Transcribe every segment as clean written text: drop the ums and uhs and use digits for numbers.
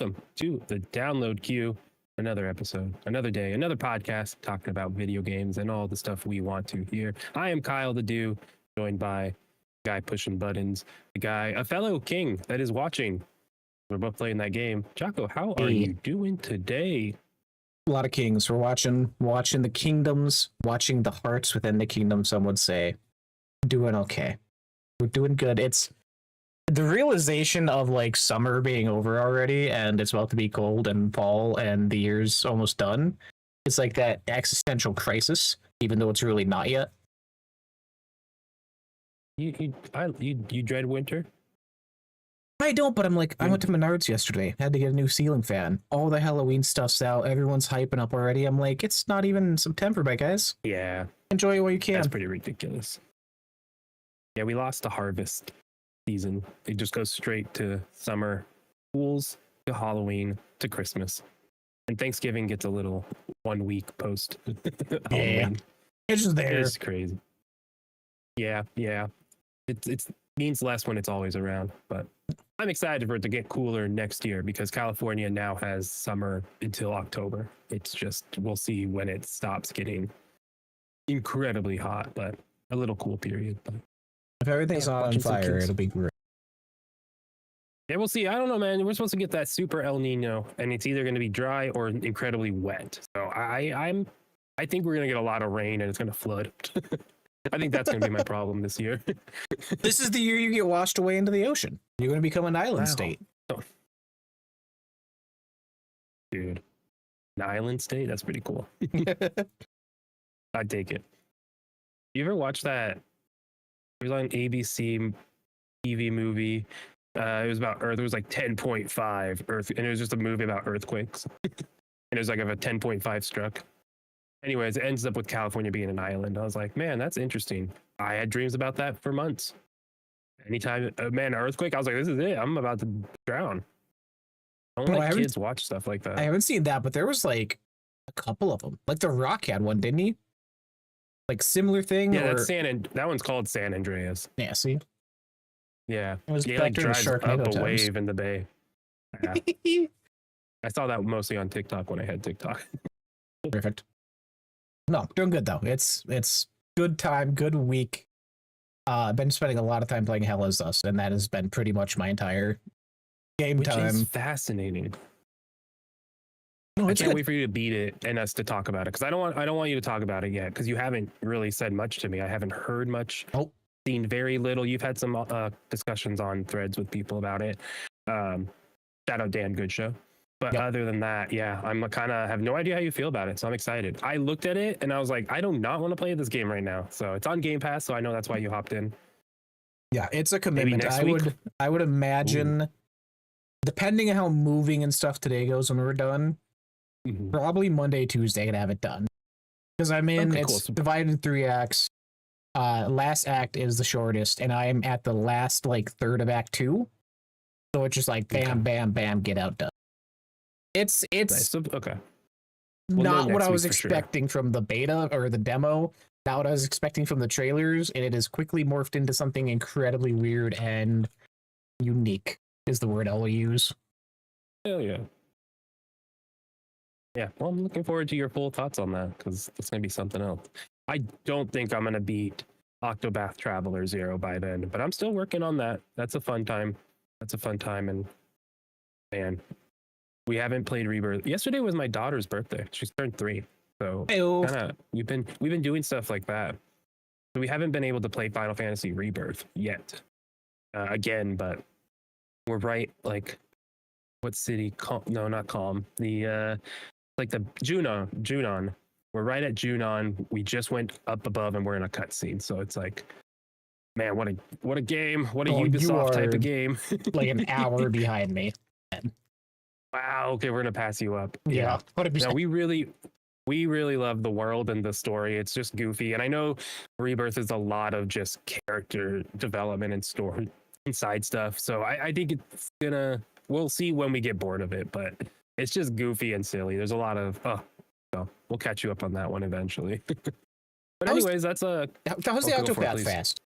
welcome to the Download Queue. Another episode, another day, another podcast talking about video games and all the stuff we want to hear. I am Kyle the Do, joined by the guy pushing buttons, the guy, a fellow king that is watching. We're both playing that game. Jocko, how are you doing today? A lot of kings. We're watching the kingdoms, watching the hearts within the kingdom, some would say. Doing okay. We're doing good. It's the realization of like summer being over already and it's about to be cold and fall and the year's almost done. It's like that existential crisis, even though it's really not yet. You dread winter? I don't, but I'm like, I went to Menards yesterday, had to get a new ceiling fan. All the Halloween stuff's out. Everyone's hyping up already. I'm like, it's not even September, my guys. Yeah. Enjoy it while you can. That's pretty ridiculous. Yeah, we lost the harvest season. It just goes straight to summer, pools, to Halloween, to Christmas. And Thanksgiving gets a little 1 week post Halloween. It's just there. It's crazy. Yeah. It means less when it's always around, but I'm excited for it to get cooler next year because California now has summer until October. It's just, we'll see when it stops getting incredibly hot, but a little cool period. But if everything's on fire, it'll be great. Yeah, we'll see. I don't know, man. We're supposed to get that super El Nino, and it's either going to be dry or incredibly wet. So I think we're going to get a lot of rain, and it's going to flood. I think that's going to be my problem this year. This is the year you get washed away into the ocean. You're going to become an island state. Oh. Dude, an island state? That's pretty cool. I'd take it. You ever watch that? It was on ABC TV movie. It was about Earth. It was like 10.5 Earth, and it was just a movie about earthquakes. And it was like if a 10.5 struck. Anyways, it ends up with California being an island. I was like, man, that's interesting. I had dreams about that for months. Anytime, man, an earthquake, I was like, this is it. I'm about to drown. I don't let kids watch stuff like that. I haven't seen that, but there was like a couple of them. Like The Rock had one, didn't he? Like similar thing. Yeah, that one's called San Andreas. Yeah, see? Yeah. It was like drives up a times. wave in the bay. Yeah. I saw that mostly on TikTok when I had TikTok. Perfect. No, doing good though. It's good time, good week. I've been spending a lot of time playing Hell Is Us, and that has been pretty much my entire game time. Which is fascinating. I can't wait for you to beat it and us to talk about it because I don't want you to talk about it yet because you haven't really said much to me. I haven't heard much. Oh. Seen very little. You've had some discussions on threads with people about it. Shout out Dan Good Show. But other than that, yeah, I'm kind of have no idea how you feel about it. So I'm excited. I looked at it and I was like, I do not want to play this game right now. So it's on Game Pass. So I know that's why you hopped in. Yeah, it's a commitment. I would imagine, depending on how moving and stuff today goes when we're done, probably Monday, Tuesday, I'd have it done. Because it's divided in 3 acts. Last act is the shortest, and I'm at the last like third of Act 2. So it's just like bam, bam, bam, get out, done. It's nice. Okay. Not what I was expecting from the beta or the demo. Not what I was expecting from the trailers, and it has quickly morphed into something incredibly weird and unique. Is the word I will use. Hell yeah. Yeah, well, I'm looking forward to your full thoughts on that because it's gonna be something else. I don't think I'm gonna beat Octopath Traveler 0 by then, but I'm still working on that. That's a fun time. And man, we haven't played Rebirth. Yesterday was my daughter's birthday. She's turned 3. So we've been doing stuff like that. So we haven't been able to play Final Fantasy Rebirth yet. Again, but we're right like what city? No, not Calm. The like the Junon. We're right at Junon. We just went up above and we're in a cutscene. So it's like, man, what a game. What a Ubisoft type of game. Like an hour behind me. Wow. Okay, we're gonna pass you up. Yeah. No, we really love the world and the story. It's just goofy, and I know Rebirth is a lot of just character development and story inside stuff. So I think it's gonna. We'll see when we get bored of it, but it's just goofy and silly. There's a lot of. So we'll catch you up on that one eventually. But anyways, that's a. How's the Octopath fast?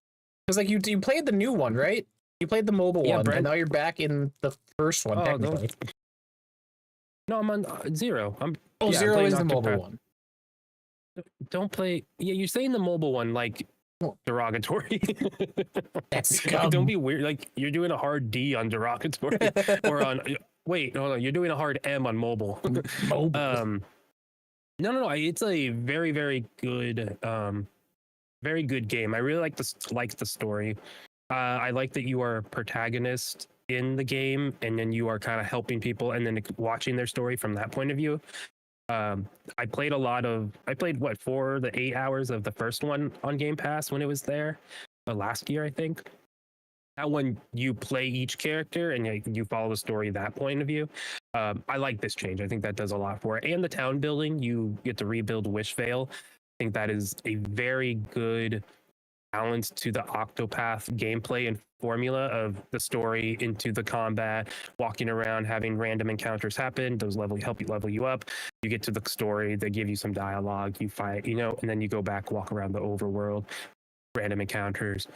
Because like you played the new one, right? You played the mobile one, and now you're back in the first one. Technically. No, I'm on zero. I'm Zero playing is the mobile Octopath. one. Don't play. Yeah, you're saying the mobile one like derogatory. That's like, don't be weird. Like you're doing a hard D on derogatory or on. Wait, no, you're doing a hard M on mobile. Mobile. No. It's a very, very good game. I really like the story. I like that you are a protagonist in the game, and then you are kind of helping people, and then watching their story from that point of view. I played what 4 to 8 hours of the first one on Game Pass when it was there last year, I think. That one you play each character and you follow the story that point of view. I like this change. I think that does a lot for it. And the town building, you get to rebuild Wishvale. I think that is a very good balance to the Octopath gameplay and formula of the story into the combat, walking around, having random encounters happen. Those help you level you up. You get to the story, they give you some dialogue, you fight, and then you go back, walk around the overworld, random encounters,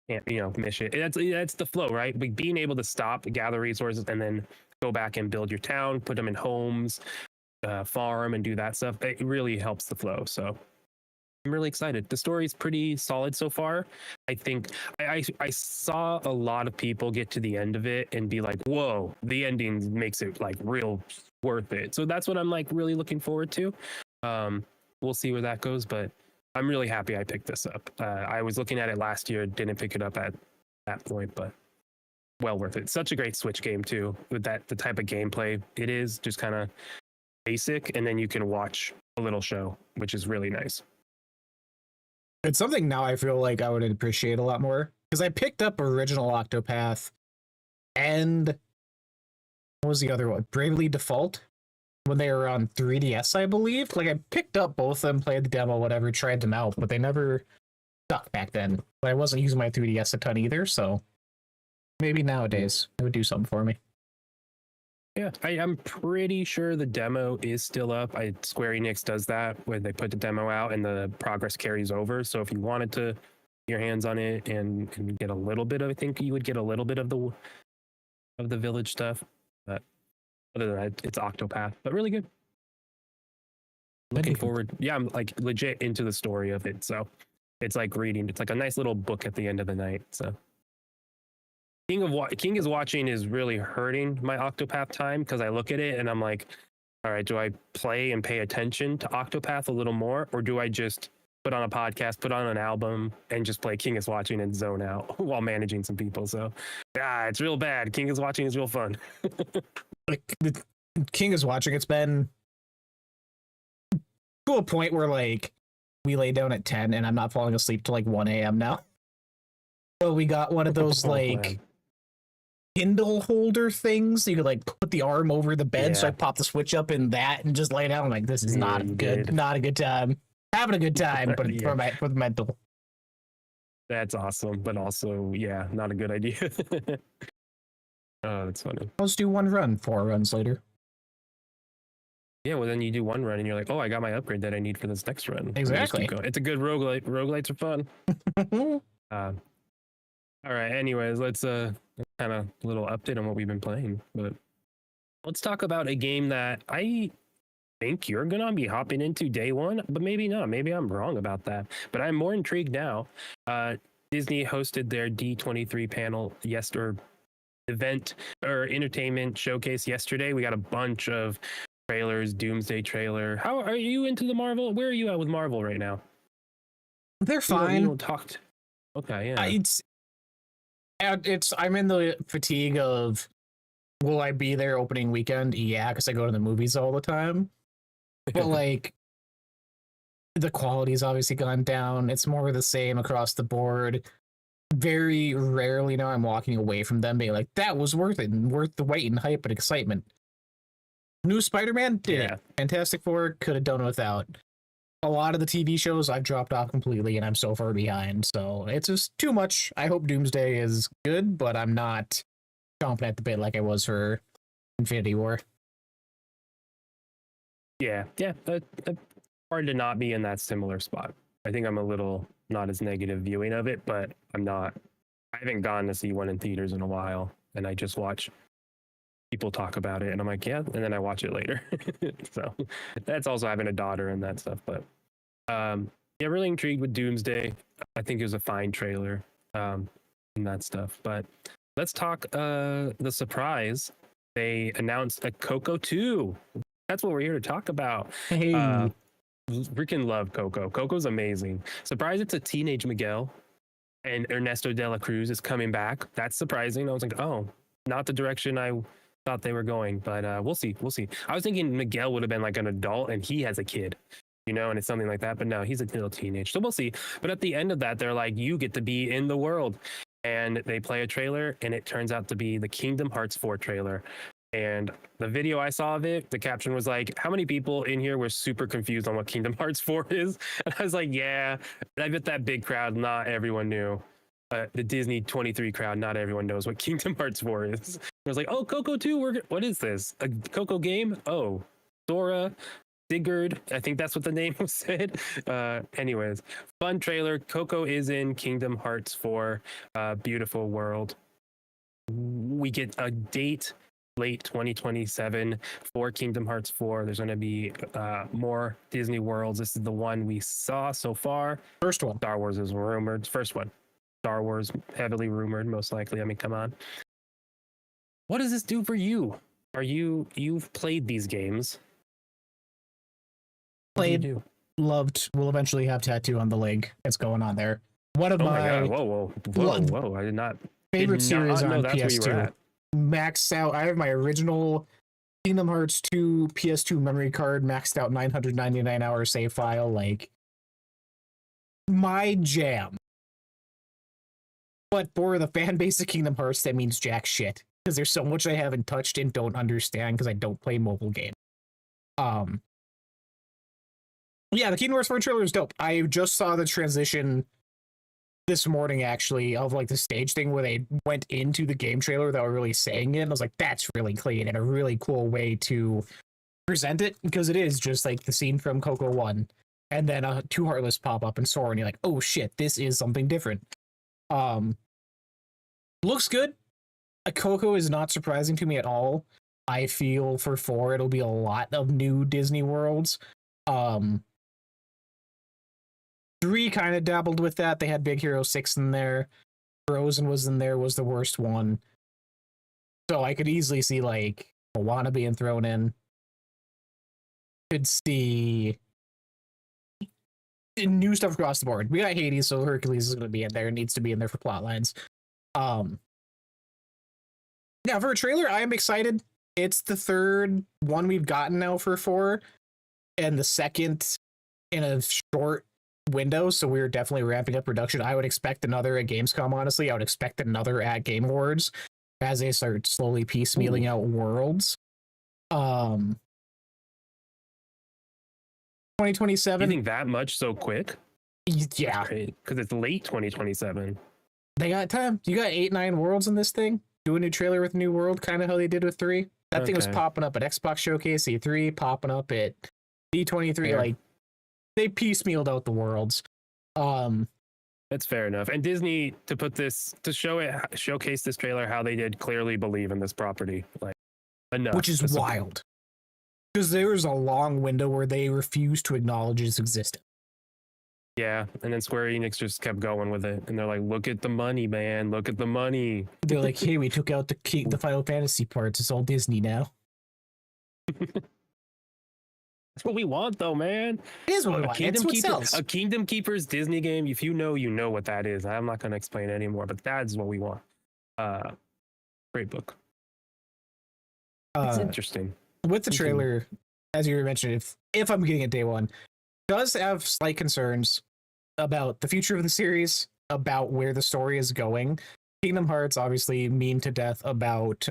and mission. That's the flow, right? Like being able to stop, gather resources, and then go back and build your town, put them in homes, farm, and do that stuff. It really helps the flow. So I'm really excited. The story is pretty solid so far. I think I saw a lot of people get to the end of it and be like, "Whoa, the ending makes it like real worth it." So that's what I'm like really looking forward to. We'll see where that goes, but I'm really happy I picked this up. I was looking at it last year, didn't pick it up at that point, but well worth it. Such a great Switch game too, with the type of gameplay it is, just kind of basic, and then you can watch a little show, which is really nice. It's something now I feel like I would appreciate a lot more, because I picked up original Octopath and what was the other one? Bravely Default, when they were on 3DS, I believe. Like, I picked up both of them, played the demo, whatever, tried them out, but they never stuck back then. But I wasn't using my 3DS a ton either, so maybe nowadays it would do something for me. Yeah, I'm pretty sure the demo is still up. Square Enix does that where they put the demo out and the progress carries over. So if you wanted to get your hands on it and get a little bit of, I think you would get a little bit of the village stuff. But other than that, it's Octopath, but really good. Looking forward. Yeah, I'm like legit into the story of it. So it's like reading. It's like a nice little book at the end of the night. So King is Watching is really hurting my Octopath time, because I look at it and I'm like, all right, do I play and pay attention to Octopath a little more, or do I just put on a podcast, put on an album, and just play King is Watching and zone out while managing some people? So it's real bad. King is Watching is real fun. Like, King is Watching, it's been to a point where like we lay down at 10 and I'm not falling asleep till like 1 a.m. now. So we got one of those like Kindle holder things. So you could like put the arm over the bed. So I pop the switch up in that and just lay down. I'm like, this is not good. Not a good time. Having a good time, but for the mental. That's awesome, but also, not a good idea. Oh, that's funny. Let's do one run, 4 runs later. Yeah, well, then you do one run and you're like, oh, I got my upgrade that I need for this next run. Exactly. It's a good roguelite. Roguelites are fun. All right. Anyways, let's kind of a little update on what we've been playing. But let's talk about a game that I think you're gonna be hopping into day one, but maybe not. Maybe I'm wrong about that. But I'm more intrigued now. Disney hosted their D23 panel event or entertainment showcase yesterday. We got a bunch of trailers, Doomsday trailer. How are you into the Marvel? Where are you at with Marvel right now? They're fine. You talked. Okay, yeah. I'm in the fatigue of, will I be there opening weekend? Yeah, because I go to the movies all the time. But like, the quality's obviously gone down. It's more of the same across the board. Very rarely now I'm walking away from them being like, that was worth it and worth the wait and hype and excitement. New Spider-Man did it. Fantastic Four could have done without. A lot of the TV shows I've dropped off completely and I'm so far behind. So it's just too much. I hope Doomsday is good, but I'm not chomping at the bit like I was for Infinity War. Yeah. Hard to not be in that similar spot. I think I'm a little not as negative viewing of it, but I haven't gone to see one in theaters in a while. And I just watch people talk about it, and I'm like, yeah, and then I watch it later. So that's also having a daughter and that stuff. But yeah, really intrigued with Doomsday. I think it was a fine trailer and that stuff. But let's talk the surprise. They announced a Coco 2. That's what we're here to talk about. Hey. Freaking love Coco. Coco's amazing. Surprised it's a teenage Miguel and Ernesto de la Cruz is coming back. That's surprising. I was like, oh, not the direction I thought they were going, but we'll see. We'll see. I was thinking Miguel would have been like an adult and he has a kid, you know, and it's something like that. But no, he's a little teenage. So we'll see. But at the end of that, they're like, you get to be in the world. And they play a trailer and it turns out to be the Kingdom Hearts 4 trailer. And the video I saw of it, the caption was like, how many people in here were super confused on what Kingdom Hearts 4 is? And I was like, yeah, I bet that big crowd, not everyone knew. The Disney 23 crowd, not everyone knows what Kingdom Hearts 4 is. I was like, oh, Coco 2, what is this? A Coco game? Oh, Sora, Sigurd, I think that's what the name was said. Anyways, fun trailer. Coco is in Kingdom Hearts 4, beautiful world. We get a date late 2027 for Kingdom Hearts 4. There's going to be more Disney worlds. This is the one we saw so far. First one. Star Wars is rumored. First one. Star Wars, heavily rumored, most likely. I mean, come on. What does this do for you? You've played these games. Played, loved, will eventually have tattoo on the leg. It's going on there. One of my whoa. I did not favorite series on that's PS2. Where you were at. Maxed out. I have my original Kingdom Hearts 2 PS2 memory card, maxed out 999 hour save file. Like, my jam. But for the fan base of Kingdom Hearts, that means jack shit. Because there's so much I haven't touched and don't understand because I don't play mobile games. Yeah, the Kingdom Hearts 4 trailer is dope. I just saw the transition this morning, actually, of like the stage thing where they went into the game trailer without really saying it. And I was like, that's really clean and a really cool way to present it, because it is just like the scene from Coco 1 and then two Heartless pop up and Sora, and you're like, oh shit, this is something different. Looks good. Coco is not surprising to me at all. I feel for 4 it'll be a lot of new Disney worlds. 3 kind of dabbled with that. They had Big Hero 6 in there. Frozen was in there, was the worst one. So I could easily see like Moana being thrown in. Could see new stuff across the board. We got Hades, so Hercules is going to be in there. It needs to be in there for plot lines. Yeah, for a trailer, I am excited. It's the third one we've gotten now for 4, and the second in a short window, so we're definitely ramping up production. I would expect another at Gamescom, honestly. I would expect another at Game Awards as they start slowly piecemealing out worlds. 2027. You think that much so quick? Yeah. Because it's late 2027. They got time. You got 8-9 worlds in this thing. Do a new trailer with a new world, kind of how they did with 3. That thing was popping up at Xbox Showcase, E3, popping up at D23. Like, they piecemealed out the worlds. That's fair enough. And Disney, to put this, to showcase this trailer, how they did clearly believe in this property, like enough, which is wild, because there was a long window where they refused to acknowledge its existence. Yeah, and then Square Enix just kept going with it, and they're like, "Look at the money, man! Look at the money." They're like, "Hey, we took out the Final Fantasy parts. It's all Disney now." That's what we want, though, man. It is what we want. It's what sells. A Kingdom Keepers Disney game. If you know what that is. I'm not going to explain it anymore, but that's what we want. Great book. It's interesting. With the trailer, as you were mentioning, if I'm getting it day one, does have slight concerns about the future of the series, about where the story is going. Kingdom Hearts, obviously, meme to death about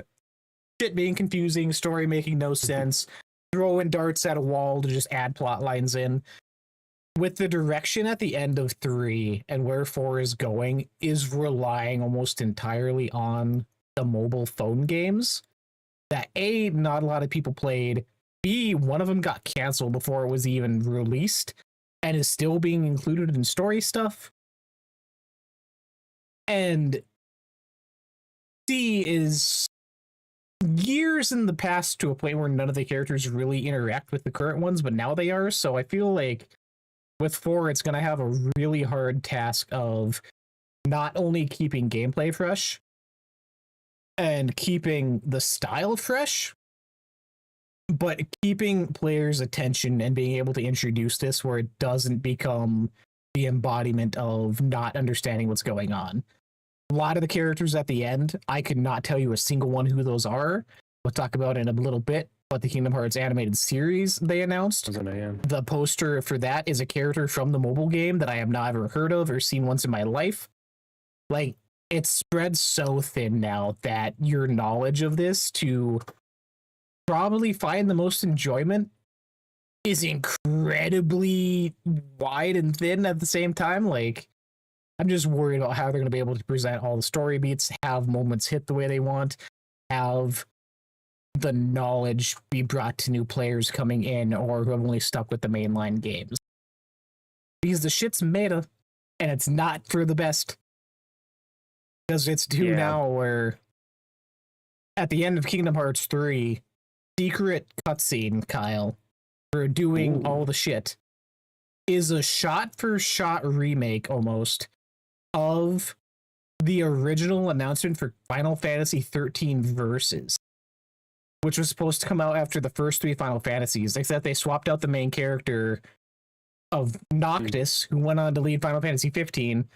shit being confusing, story making no sense, throwing darts at a wall to just add plot lines in. With the direction at the end of 3 and where 4 is going, is relying almost entirely on the mobile phone games that A, not a lot of people played, B, one of them got canceled before it was even released and is still being included in story stuff, and C is years in the past to a point where none of the characters really interact with the current ones, but now they are. So I feel like with 4, it's going to have a really hard task of not only keeping gameplay fresh and keeping the style fresh, but keeping players' attention and being able to introduce this where it doesn't become the embodiment of not understanding what's going on. A lot of the characters at the end, I could not tell you a single one who those are. We'll talk about it in a little bit. But the Kingdom Hearts animated series they announced, the poster for that is a character from the mobile game that I have not ever heard of or seen once in my life. Like, it's spread so thin now that your knowledge of this to probably find the most enjoyment is incredibly wide and thin at the same time. Like, I'm just worried about how they're going to be able to present all the story beats, have moments hit the way they want, have the knowledge be brought to new players coming in or who have only stuck with the mainline games. Because the shit's meta, and it's not for the best. Because it's due now where at the end of Kingdom Hearts 3, secret cutscene, Kyle, for doing all the shit, is a shot-for-shot remake almost of the original announcement for Final Fantasy 13 Versus, which was supposed to come out after the first 3 Final Fantasies, except they swapped out the main character of Noctis, who went on to lead Final Fantasy 15,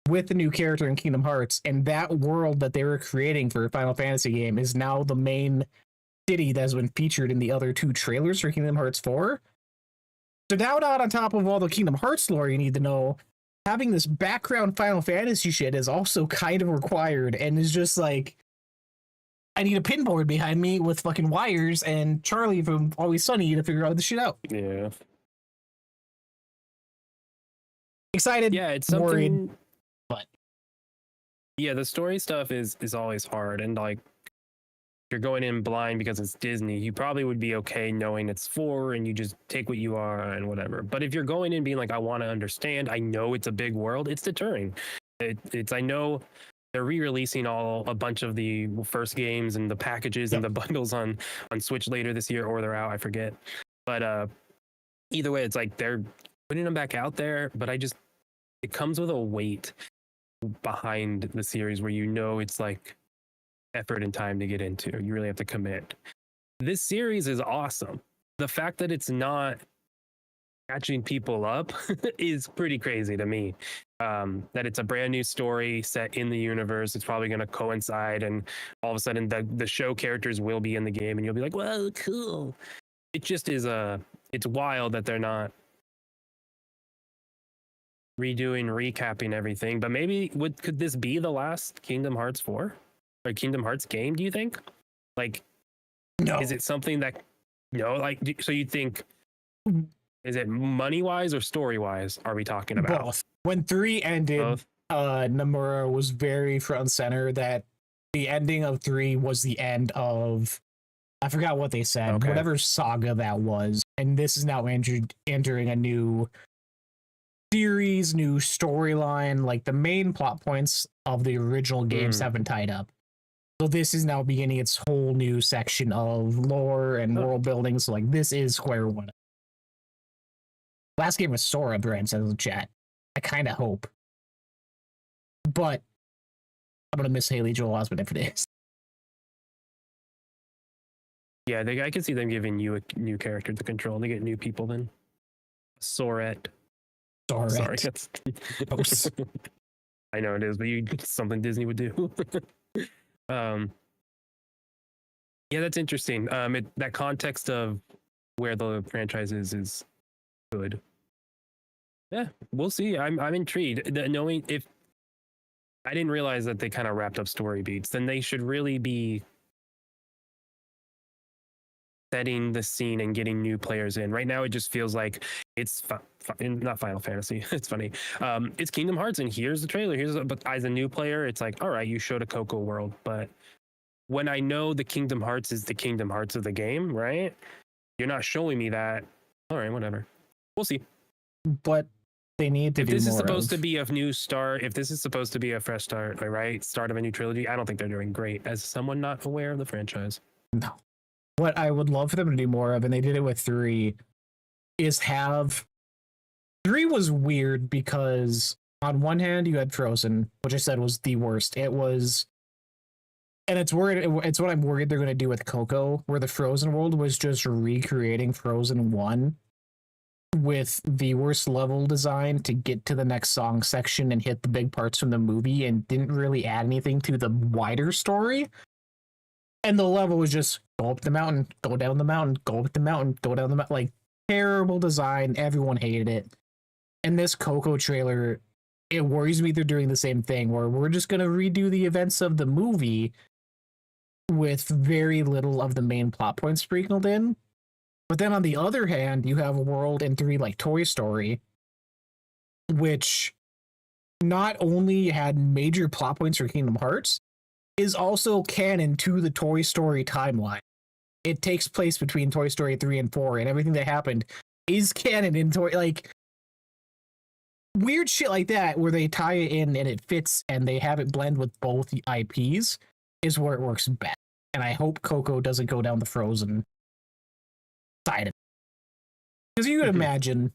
with the new character in Kingdom Hearts, and that world that they were creating for a Final Fantasy game is now the main city that has been featured in the other 2 trailers for Kingdom Hearts 4. So now, not on top of all the Kingdom Hearts lore you need to know, having this background Final Fantasy shit is also kind of required, and is just like, I need a pinboard behind me with fucking wires and Charlie from Always Sunny to figure out the shit out. Yeah. Excited. Yeah, it's something. Worried, but yeah, the story stuff is always hard, and like, if you're going in blind because it's Disney, you probably would be okay knowing it's 4 and you just take what you are and whatever. But if you're going in being like, I want to understand, I know it's a big world, it's deterring. It's I know they're re-releasing a bunch of the first games and the packages and the bundles on Switch later this year, or they're out, I forget. But either way, it's like they're putting them back out there, but it comes with a weight behind the series where you know it's like effort and time to get into. You really have to commit. This series is awesome. The fact that it's not catching people up is pretty crazy to me. That it's a brand new story set in the universe. It's probably going to coincide, and all of a sudden the show characters will be in the game, and you'll be like, well, cool. It just is it's wild that they're not recapping everything. But maybe could this be the last Kingdom Hearts 4 or Kingdom Hearts game, do you think? Like, no. Is it something that, so you think, is it money wise or story wise are we talking about? Both. When 3 ended, Nomura was very front and center that the ending of 3 was the end of, I forgot what they said, whatever saga that was. And this is now entering a new series, new storyline. Like, the main plot points of the original games have been tied up. So this is now beginning its whole new section of lore and world building. So like, this is square one. Last game was Sora, Brand says in the chat. I kind of hope. But I'm going to miss Haley Joel Osment if it is. Yeah, I can see them giving you a new character to control. They get new people then. Sorette. Sorry. I know it is, but something Disney would do. Yeah, that's interesting. That context of where the franchise is good. Yeah, we'll see. I'm intrigued. Knowing if I didn't realize that they kind of wrapped up story beats, then they should really be setting the scene and getting new players in. Right now, it just feels like it's not Final Fantasy. It's funny. It's Kingdom Hearts, and here's the trailer. But as a new player, it's like, all right, you showed a Coco world, but when I know the Kingdom Hearts is the Kingdom Hearts of the game, right? You're not showing me that. All right, whatever. We'll see. But they need to. If this is supposed to be a new start, if this is supposed to be a fresh start, right? Start of a new trilogy. I don't think they're doing great as someone not aware of the franchise. No. What I would love for them to do more of, and they did it with 3, is have 3 was weird because on one hand you had Frozen, which I said was the worst. It was, and it's what I'm worried they're going to do with Coco, where the Frozen world was just recreating Frozen 1 with the worst level design to get to the next song section and hit the big parts from the movie, and didn't really add anything to the wider story. And the level was just go up the mountain, go down the mountain, go up the mountain, go down the mountain. Like, terrible design. Everyone hated it. And this Coco trailer, it worries me they're doing the same thing, where we're just going to redo the events of the movie with very little of the main plot points sprinkled in. But then on the other hand, you have a world in 3 like Toy Story, which not only had major plot points for Kingdom Hearts, is also canon to the Toy Story timeline. It takes place between Toy Story 3 and 4, and everything that happened is canon in Toy. Like, weird shit like that, where they tie it in and it fits, and they have it blend with both the IPs, is where it works best. And I hope Coco doesn't go down the Frozen side of it. Because you could imagine,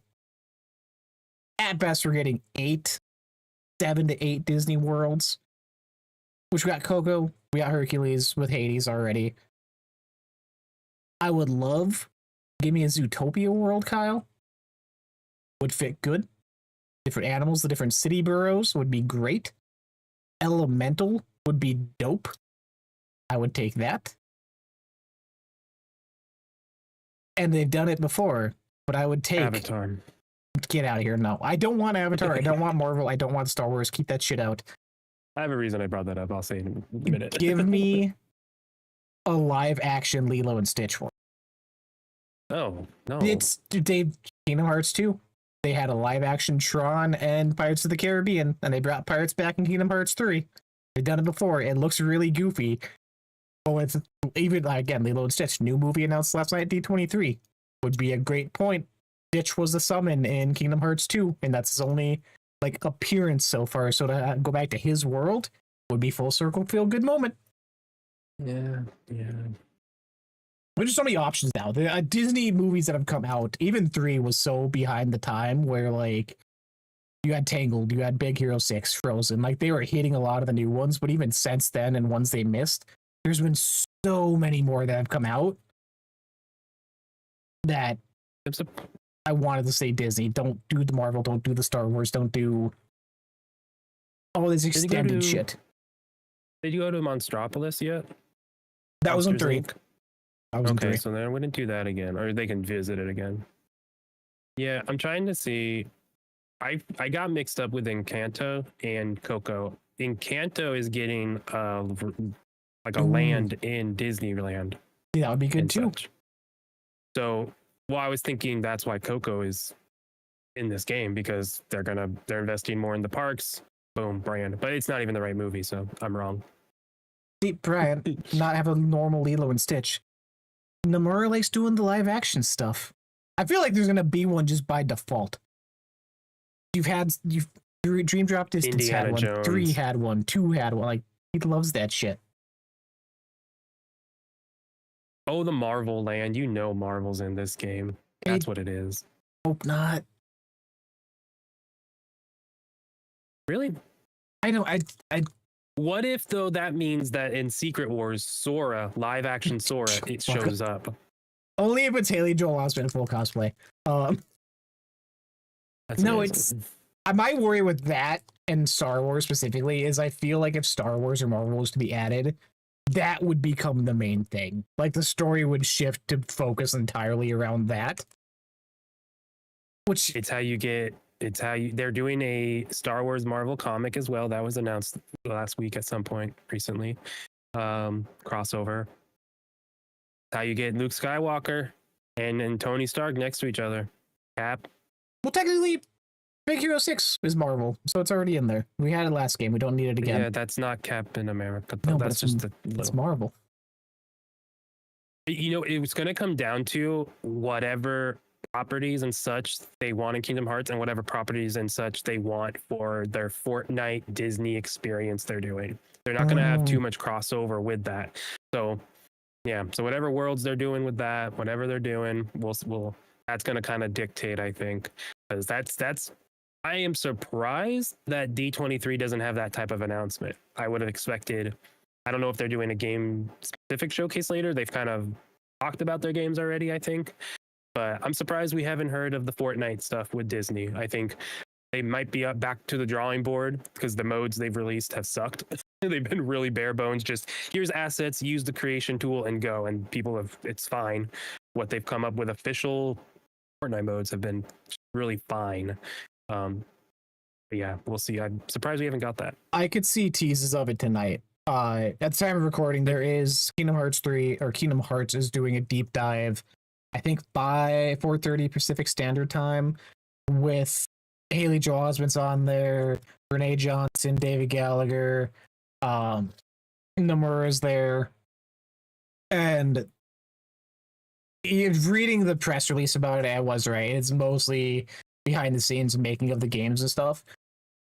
at best, we're getting 7 to 8 Disney worlds. Which we got Coco, we got Hercules with Hades already. I would love, give me a Zootopia world, Kyle. Would fit good. Different animals, the different city boroughs would be great. Elemental would be dope. I would take that. And they've done it before, but I would take Avatar. Get out of here. No, I don't want Avatar. I don't want Marvel. I don't want Star Wars. Keep that shit out. I have a reason I brought that up. I'll say in a minute. Give me a live action Lilo and Stitch one. Oh, no. It's Kingdom Hearts 2. They had a live action Tron and Pirates of the Caribbean, and they brought pirates back in Kingdom Hearts 3. They've done it before. It looks really goofy. Oh, it's even, again, Lilo and Stitch, new movie announced last night at D23. Would be a great point. Stitch was the summon in Kingdom Hearts 2, and that's his only like appearance so far. So to go back to his world would be full circle, feel good moment. Yeah. There's just so many options now. The Disney movies that have come out, even 3 was so behind the time, where like you had Tangled, you had Big Hero 6, Frozen, like they were hitting a lot of the new ones, but even since then and ones they missed, there's been so many more that have come out that I wanted to say Disney, don't do the Marvel, don't do the Star Wars, don't do all this extended shit. Did you go to Monstropolis yet? That was on 3. Okay, so then I wouldn't do that again, or they can visit it again. Yeah, I'm trying to see. I got mixed up with Encanto and Coco. Encanto is getting like a land in Disneyland. Yeah, that would be good too. So, well, I was thinking that's why Coco is in this game, because they're investing more in the parks. Boom, brand. But it's not even the right movie, so I'm wrong. See, Brian, not have a normal Lilo and Stitch. Nomura likes doing the live action stuff. I feel like there's gonna be one just by default. Dream Drop Distance Indiana had one, Jones. 3 had one, 2 had one. Like, he loves that shit. Oh, the Marvel land. You know Marvel's in this game. That's what it is. Hope not. Really? I know. What if, though, that means that in Secret Wars, Sora, live action Sora, it shows up? Only if it's Haley Joel Osment in full cosplay. It's my worry with that and Star Wars specifically is I feel like if Star Wars or Marvel was to be added, that would become the main thing. Like the story would shift to focus entirely around that. Which they're doing a Star Wars Marvel comic as well. That was announced last week at some point recently. Crossover. How you get Luke Skywalker and Tony Stark next to each other. Cap. Well, technically, Big Hero 6 is Marvel, so it's already in there. We had it last game. We don't need it again. Yeah, that's not Captain America. No, that's just it's Marvel. You know, it was going to come down to whatever properties and such they want in Kingdom Hearts and whatever properties and such they want for their Fortnite Disney experience they're doing. They're not going to have too much crossover with that. So Yeah. So whatever worlds they're doing with that, whatever they're doing, we'll that's going to kind of dictate, I think, because that's. I am surprised that D23 doesn't have that type of announcement. I would have expected. I don't know if they're doing a game specific showcase later. They've kind of talked about their games already, I think. But I'm surprised we haven't heard of the Fortnite stuff with Disney. I think they might be up back to the drawing board because the modes they've released have sucked. They've been really bare bones. Just here's assets, use the creation tool and go. And people have, it's fine. What they've come up with official Fortnite modes have been really fine. But yeah, we'll see. I'm surprised we haven't got that. I could see teases of it tonight. At the time of recording, there is Kingdom Hearts 3 or Kingdom Hearts is doing a deep dive, I think by 4:30 Pacific Standard Time, with Haley Joel Osment's on there, Renee Johnson, David Gallagher, Nomura's there, and reading the press release about it, I was right. It's mostly behind the scenes making of the games and stuff.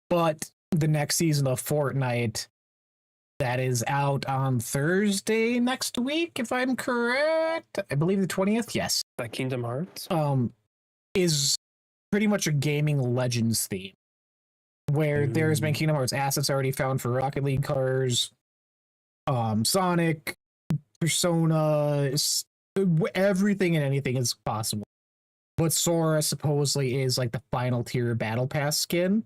But the next season of Fortnite that is out on Thursday next week, if I'm correct, I believe the 20th. Yes, that Kingdom Hearts is pretty much a gaming legends theme, where there's been Kingdom Hearts assets already found for Rocket League cars, Sonic, Persona, everything and anything is possible. But Sora supposedly is like the final tier Battle Pass skin.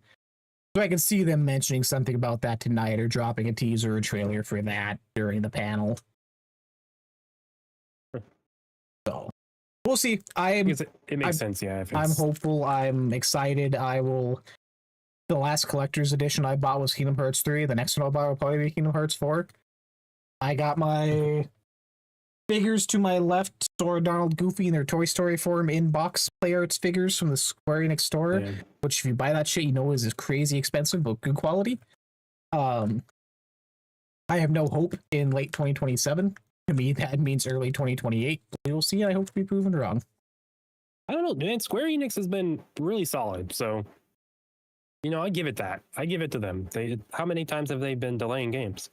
So I can see them mentioning something about that tonight or dropping a teaser or trailer for that during the panel. So we'll see. It makes sense, yeah. I'm hopeful. I'm excited. The last collector's edition I bought was Kingdom Hearts 3. The next one I'll buy will probably be Kingdom Hearts 4. I got my figures to my left, Sora, Donald, Goofy in their Toy Story form in-box Play Arts figures from the Square Enix store, which if you buy that shit, you know is crazy expensive, but good quality. I have no hope in late 2027. To me, that means early 2028. We'll see. I hope to be proven wrong. I don't know, man. Square Enix has been really solid, so I give it that. I give it to them. How many times have they been delaying games?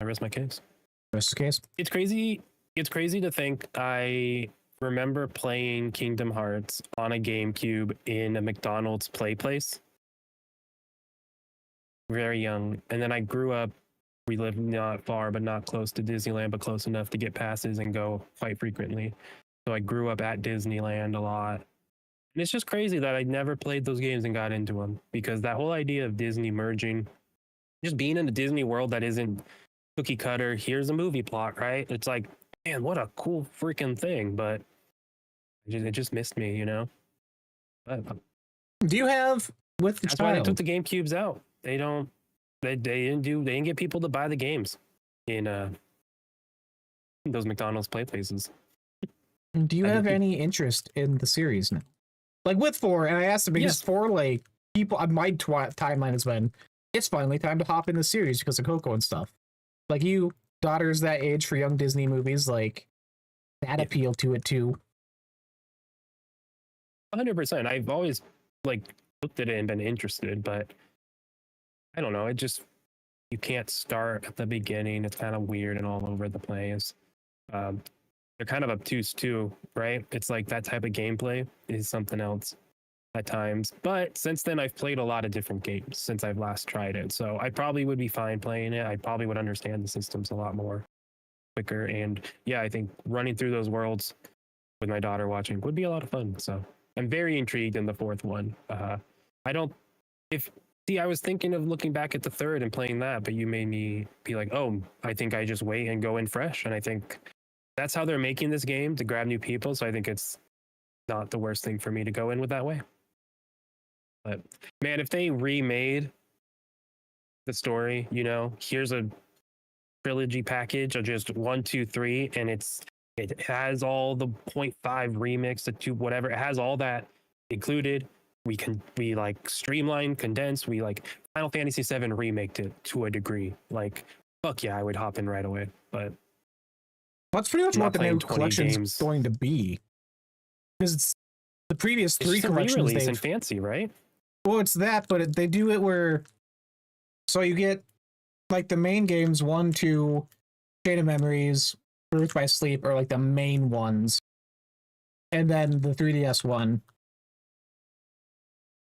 I rest my case. Rest the case. It's crazy. It's crazy to think I remember playing Kingdom Hearts on a GameCube in a McDonald's play place. Very young. And then I grew up. We lived not far, but not close to Disneyland, but close enough to get passes and go quite frequently. So I grew up at Disneyland a lot. And it's just crazy that I never played those games and got into them, because that whole idea of Disney merging, just being in a Disney world that isn't cookie cutter, here's a movie plot, right? It's like, man, what a cool freaking thing, but it just missed me, But, do you have with the that's child? why they took the GameCubes out. They didn't get people to buy the games in those McDonald's play places. Do you have any interest in the series now? Like with 4, and I asked them because 4, like, people on my timeline has been, it's finally time to hop in the series because of Coco and stuff. Like, you daughters that age for young Disney movies, like, that appeal to it too. 100%. I've always looked at it and been interested, but I don't know. It just, you can't start at the beginning. It's kind of weird and all over the place. They're kind of obtuse too, right? It's like that type of gameplay is something else at times. But since then, I've played a lot of different games since I've last tried it. So I probably would be fine playing it. I probably would understand the systems a lot more quicker. And yeah, I think running through those worlds with my daughter watching would be a lot of fun. So I'm very intrigued in the 4th one. I was thinking of looking back at the 3rd and playing that, but you made me be like, oh, I think I just wait and go in fresh. And I think that's how they're making this game, to grab new people. So I think it's not the worst thing for me to go in with that way. But man, if they remade the story, here's a trilogy package of just 1, 2, 3, and it has all the 0.5 remix, the 2, whatever. It has all that included. We streamline, condense. We Final Fantasy VII remaked it to a degree. Fuck yeah, I would hop in right away. But that's pretty much what the new collection's going to be. Because it's the previous 3 collections and fancy, right? Well, it's that, but they do it where, so you get like the main games, 1, 2, Chain of Memories, Birth by Sleep are like the main ones. And then the 3DS one,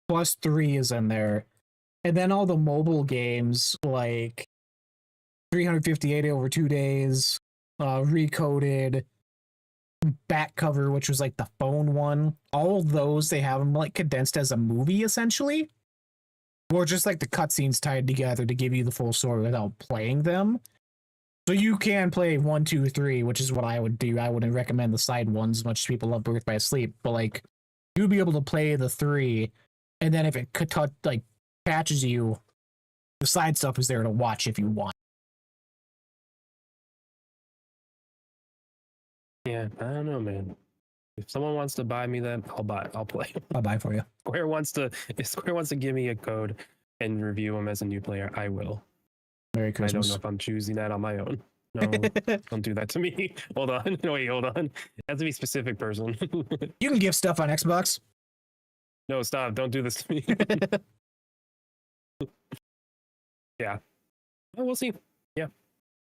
plus 3 is in there. And then all the mobile games like 358 over 2 days, Recoded, Back Cover, which was like the phone one. All those, they have them like condensed as a movie essentially. Or just like the cutscenes tied together to give you the full story without playing them. So you can play 1, 2, 3, which is what I would do. I wouldn't recommend the side ones as much as people love Birth by Sleep, but like you'd be able to play the 3, and then if it could like catches you, the side stuff is there to watch if you want. Yeah, I don't know, man. If someone wants to buy me that, I'll play. I'll buy for you. If Square wants to give me a code and review them as a new player, I will. Merry I Christmas. don't know if I'm choosing that on my own. No, don't do that to me. Hold on. No, wait, hold on. It has to be a specific person. You can give stuff on Xbox. No, stop. Don't do this to me. Yeah. Well, we'll see. Yeah.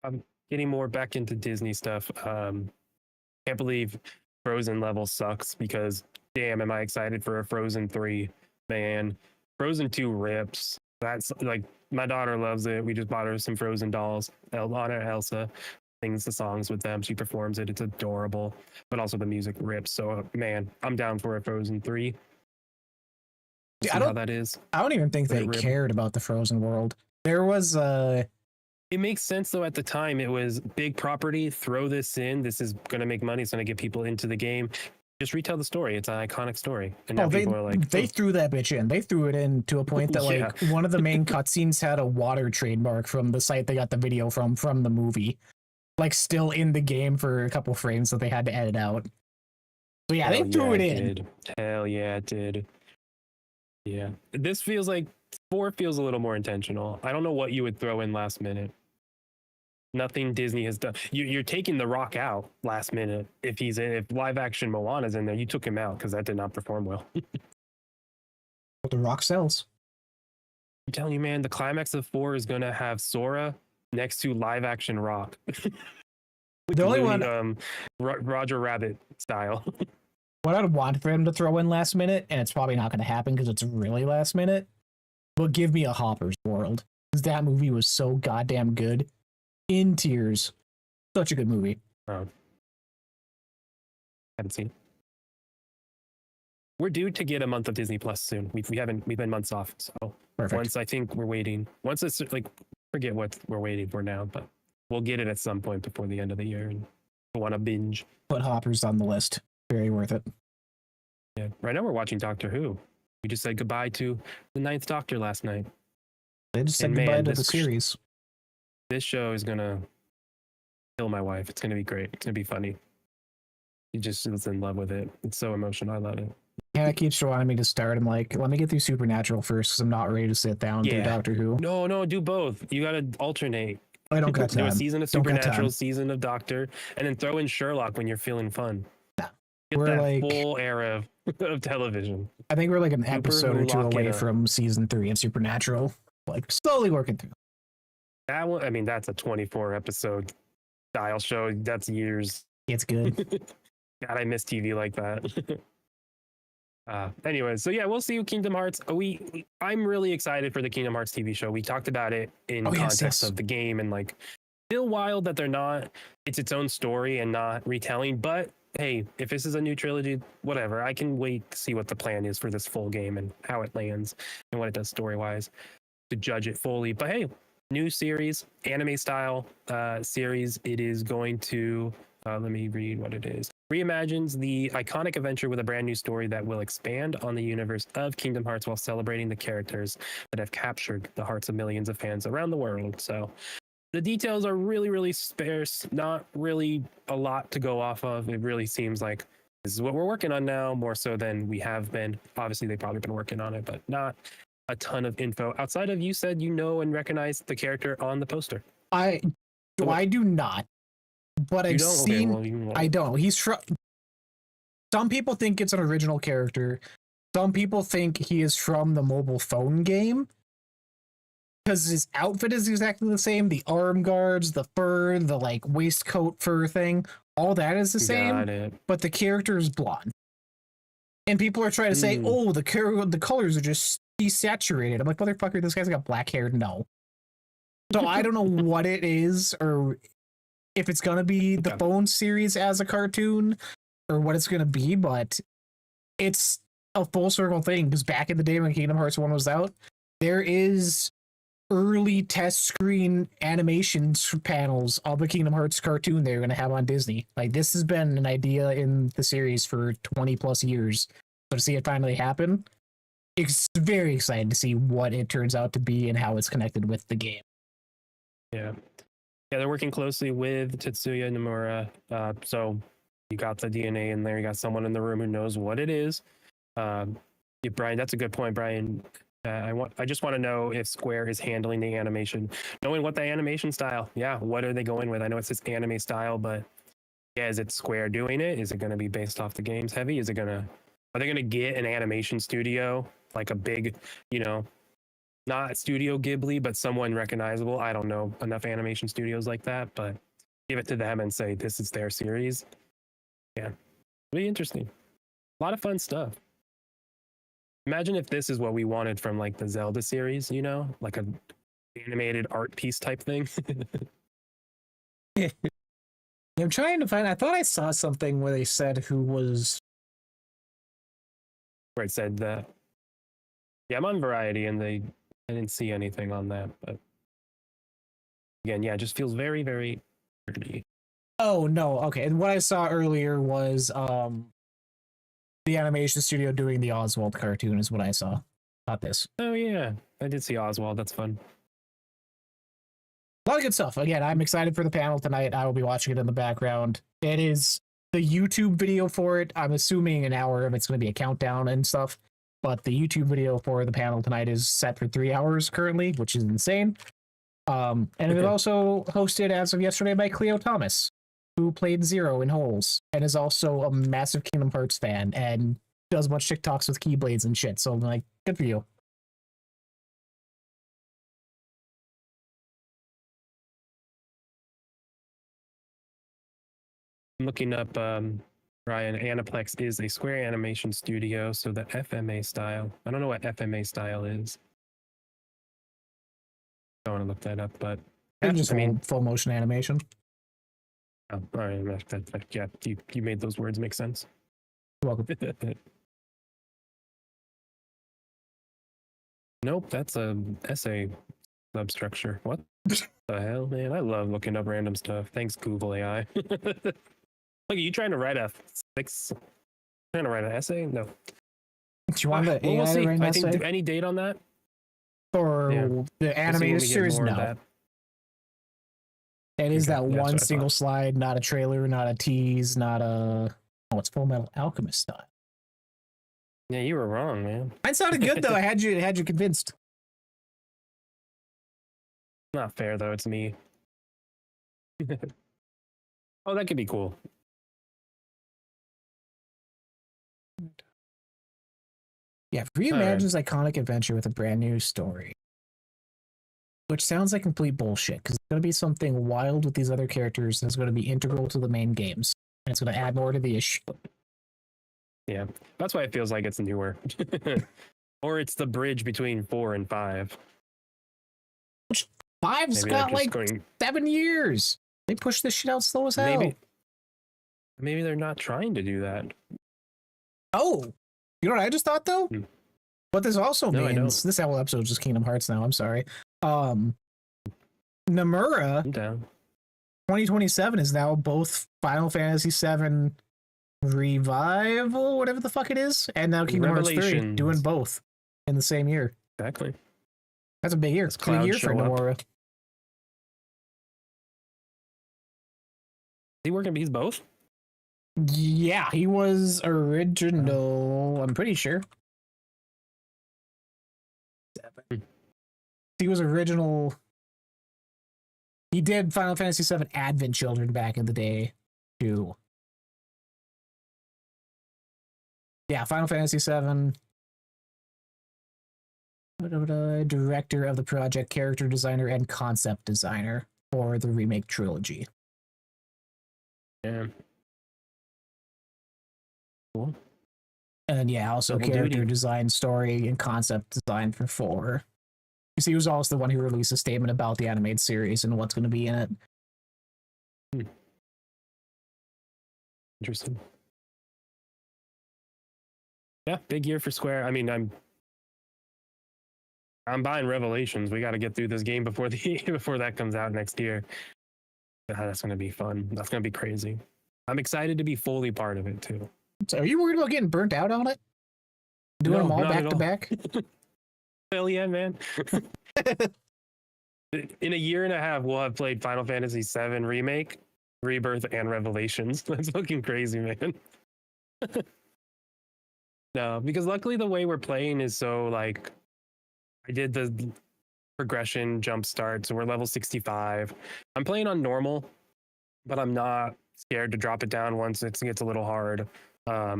I'm getting more back into Disney stuff. Can't believe Frozen level sucks because damn, am I excited for a Frozen 3. Man, Frozen 2 rips. That's like my daughter loves it. We just bought her some Frozen dolls. Anna Elsa sings the songs with them. She performs it. It's adorable, but also the music rips. So man, I'm down for a Frozen 3. See how that is. I don't even think they cared about the Frozen world. There was It makes sense though. At the time, it was big property. Throw this in. This is going to make money. It's going to get people into the game. Just retell the story. It's an iconic story. And now people are like, they threw that bitch in. They threw it in to a point that like one of the main cutscenes had a water trademark from the site they got the video from the movie, like still in the game for a couple frames that they had to edit out. So yeah, they threw it in. Hell yeah, it did. Yeah, this feels like 4 feels a little more intentional. I don't know what you would throw in last minute. Nothing Disney has done. You're taking The Rock out last minute. If live action Moana's in there, you took him out because that did not perform well. The Rock sells. I'm telling you, man, the climax of 4 is gonna have Sora next to live action Rock. The only one, Roger Rabbit style. What I'd want for him to throw in last minute, and it's probably not going to happen because it's really last minute, but give me a Hopper's World. Because that movie was so goddamn good. In tears. Such a good movie. Oh. Haven't seen it. We're due to get a month of Disney Plus soon. We've been months off. So perfect. Once I think we're waiting. Once it's like, forget what we're waiting for now, but we'll get it at some point before the end of the year and want to binge. Put Hopper's on the list. Very worth it. Yeah. Right now we're watching Doctor Who. We just said goodbye to the 9th Doctor last night. They just said goodbye to the series. This show is gonna kill my wife. It's gonna be great. It's gonna be funny. She just is in love with it. It's so emotional. I love it. Yeah, it keeps wanting me to start. I'm like, let me get through Supernatural first because I'm not ready to sit down through Doctor Who. No, do both. You gotta alternate. I don't got time. Do a season of Supernatural, season of Doctor, and then throw in Sherlock when you're feeling fun. Get we're that like full era of television. I think we're like an episode or 2 away from season 3 of Supernatural. Like slowly working through. That one, I mean, that's a 24 episode style show. That's years. It's good. God, I miss TV like that. Anyway, so yeah, we'll see Kingdom Hearts. I'm really excited for the Kingdom Hearts TV show. We talked about it in context of the game, and like, still wild that it's its own story and not retelling. But hey, if this is a new trilogy, whatever, I can wait to see what the plan is for this full game and how it lands and what it does story wise to judge it fully. But hey, new series, anime style series. It is going to let me read what it is. Reimagines the iconic adventure with a brand new story that will expand on the universe of Kingdom Hearts while celebrating the characters that have captured the hearts of millions of fans around the world. So the details are really, really sparse, not really a lot to go off of. It really seems like this is what we're working on now, more so than we have been. Obviously, they've probably been working on it, but not a ton of info outside of you said you know and recognize the character on the poster. I do not, but I've seen. Okay, well, I don't. He's from. Some people think it's an original character. Some people think he is from the mobile phone game. because his outfit is exactly the same. The arm guards, the fur, the like waistcoat fur thing, all that is the same. Got it. But the character is blonde. And people are trying to say, oh, the colors are just desaturated. I'm like, motherfucker, this guy's got black hair. No. So I don't know what it is, or if it's going to be the phone series as a cartoon, or what it's going to be, but it's a full circle thing, because back in the day when Kingdom Hearts 1 was out, there is early test screen animations panels of the Kingdom Hearts cartoon they're going to have on Disney. Like, this has been an idea in the series for 20 plus years. So to see it finally happen, it's very exciting to see what it turns out to be and how it's connected with the game. Yeah. Yeah, they're working closely with Tetsuya Nomura. So you got the DNA in there. You got someone in the room who knows what it is. Yeah, Brian, that's a good point, Brian. I just want to know if Square is handling the animation, knowing what the animation style. Yeah, what are they going with? I know it's this anime style, but yeah, is it Square doing it? Is it going to be based off the games heavy? Are they going to get an animation studio, like a big, not Studio Ghibli, but someone recognizable? I don't know enough animation studios like that, but give it to them and say this is their series. Yeah, really interesting. A lot of fun stuff. Imagine if this is what we wanted from like the Zelda series, like a animated art piece type thing. I'm trying to find, I thought I saw something where they said who was. Where it said that. Yeah, I'm on Variety and I didn't see anything on that, but again, yeah, it just feels very, very nerdy. Oh no, okay. And what I saw earlier was the animation studio doing the Oswald cartoon is what I saw. Not this. Oh yeah, I did see Oswald. That's fun. A lot of good stuff. Again, I'm excited for the panel tonight. I will be watching it in the background. It is the YouTube video for it. I'm assuming an hour of it's going to be a countdown and stuff. But the YouTube video for the panel tonight is set for 3 hours currently, which is insane. And it was also hosted as of yesterday by Cleo Thomas, who played Zero in Holes and is also a massive Kingdom Hearts fan and does a bunch of TikToks with Keyblades and shit. So I'm like, good for you. I'm looking up Ryan, Aniplex is a Square animation studio, so the FMA style. I don't know what FMA style is. I want to look that up, but full motion animation. Oh, all right, yeah, you made those words make sense. You're welcome. Nope, that's a essay substructure. What the hell, man? I love looking up random stuff. Thanks, Google AI. Look, are you trying to write an essay? No. Do you want the AI we'll see. to write an I essay? think any date on that? For the animated series, no. That. It is that one single slide, not a trailer, not a tease, not a. Oh, it's Full Metal Alchemist style. Yeah, you were wrong, man. Mine sounded good though. I had you convinced. Not fair though. It's me. Oh, that could be cool. Yeah, reimagines iconic adventure with a brand new story. Which sounds like complete bullshit, because it's going to be something wild with these other characters that's going to be integral to the main games. And it's going to add more to the issue. Yeah, that's why it feels like it's newer. Or it's the bridge between 4 and 5. Which 5's got like 7 years. They push this shit out slow as hell. Maybe they're not trying to do that. Oh, you know what I just thought though? What this also means, this whole episode is just Kingdom Hearts now, I'm sorry. Nomura 2027 is now both Final Fantasy VII Revival, whatever the fuck it is, and now Kingdom Hearts 3, doing both in the same year. Exactly. That's a big year. It's a big year for Nomura. He's both? Yeah, he was original, I'm pretty sure. He was original. He did Final Fantasy VII Advent Children back in the day, too. Yeah, Final Fantasy VII. Director of the project, character designer, and concept designer for the remake trilogy. Yeah. Cool. And yeah, also Double character duty. design, story, and concept design for 4. Because he was also the one who released a statement about the animated series and what's going to be in it. Interesting. Yeah, big year for Square. I mean, I'm buying Revelations. We got to get through this game before before that comes out next year. That's going to be fun. That's going to be crazy. I'm excited to be fully part of it too. So are you worried about getting burnt out on it? Doing them all back to back? Hell yeah, man. In a year and a half, we'll have played Final Fantasy VII Remake, Rebirth, and Revelations. That's fucking crazy, man. No, because luckily the way we're playing is so like, I did the progression jump start, so we're level 65. I'm playing on normal, but I'm not scared to drop it down once it gets a little hard. I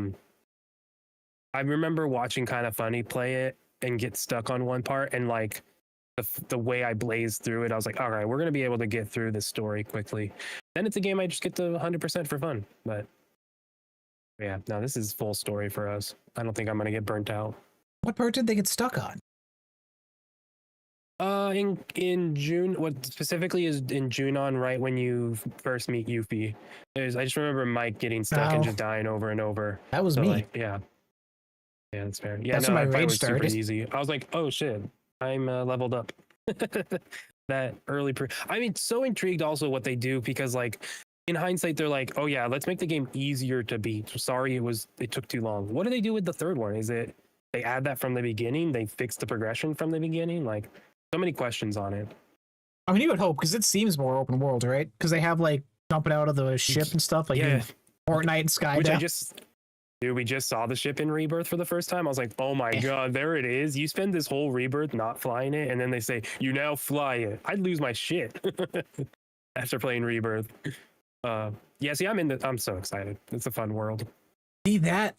remember watching Kind of Funny play it and get stuck on one part, and like the way I blazed through it, I was like, all right, we're gonna be able to get through this story quickly. Then it's a game I just get to 100% for fun. But yeah, no, this is full story for us. I don't think I'm gonna get burnt out. What part did they get stuck on? In June, what specifically is in Junon, right when you first meet Yuffie? I just remember Mike getting stuck and just dying over and over. That was me. Like, yeah, that's fair. Yeah, that's no, when my rage was started. super easy. I was like, oh shit, I'm leveled up. That early I mean, so intrigued also what they do, because like in hindsight they're like, oh yeah, let's make the game easier to beat. Sorry it took too long. What do they do with the third one? Is it they add that from the beginning? They fix the progression from the beginning? Like, so many questions on it. I mean, you would hope, because it seems more open world, right? Because they have like jumping out of the ship and stuff, like yeah, Fortnite and Sky. Which we just saw the ship in Rebirth for the first time. I was like, oh my god, there it is. You spend this whole Rebirth not flying it, and then they say you now fly it. I'd lose my shit after playing Rebirth. Yeah, see, I'm so excited. It's a fun world. See, that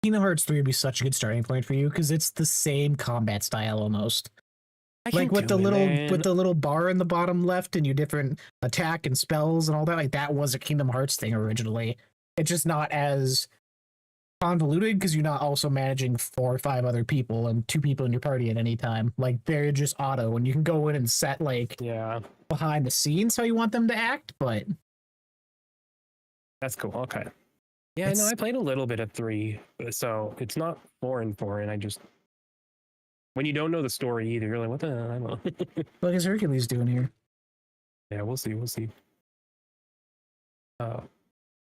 Kingdom Hearts 3 would be such a good starting point for you, because it's the same combat style almost. Like with the little bar in the bottom left and your different attack and spells and all that. Like that was a Kingdom Hearts thing originally. It's just not as convoluted, because you're not also managing 4 or 5 other people and 2 people in your party at any time. Like they're just auto, and you can go in and set like behind the scenes how you want them to act. But that's cool. Okay. Yeah, no, I played a little bit of 3, so it's not foreign. I just, when you don't know the story either, you're like, what the hell? I don't know. What is Hercules doing here? Yeah, we'll see.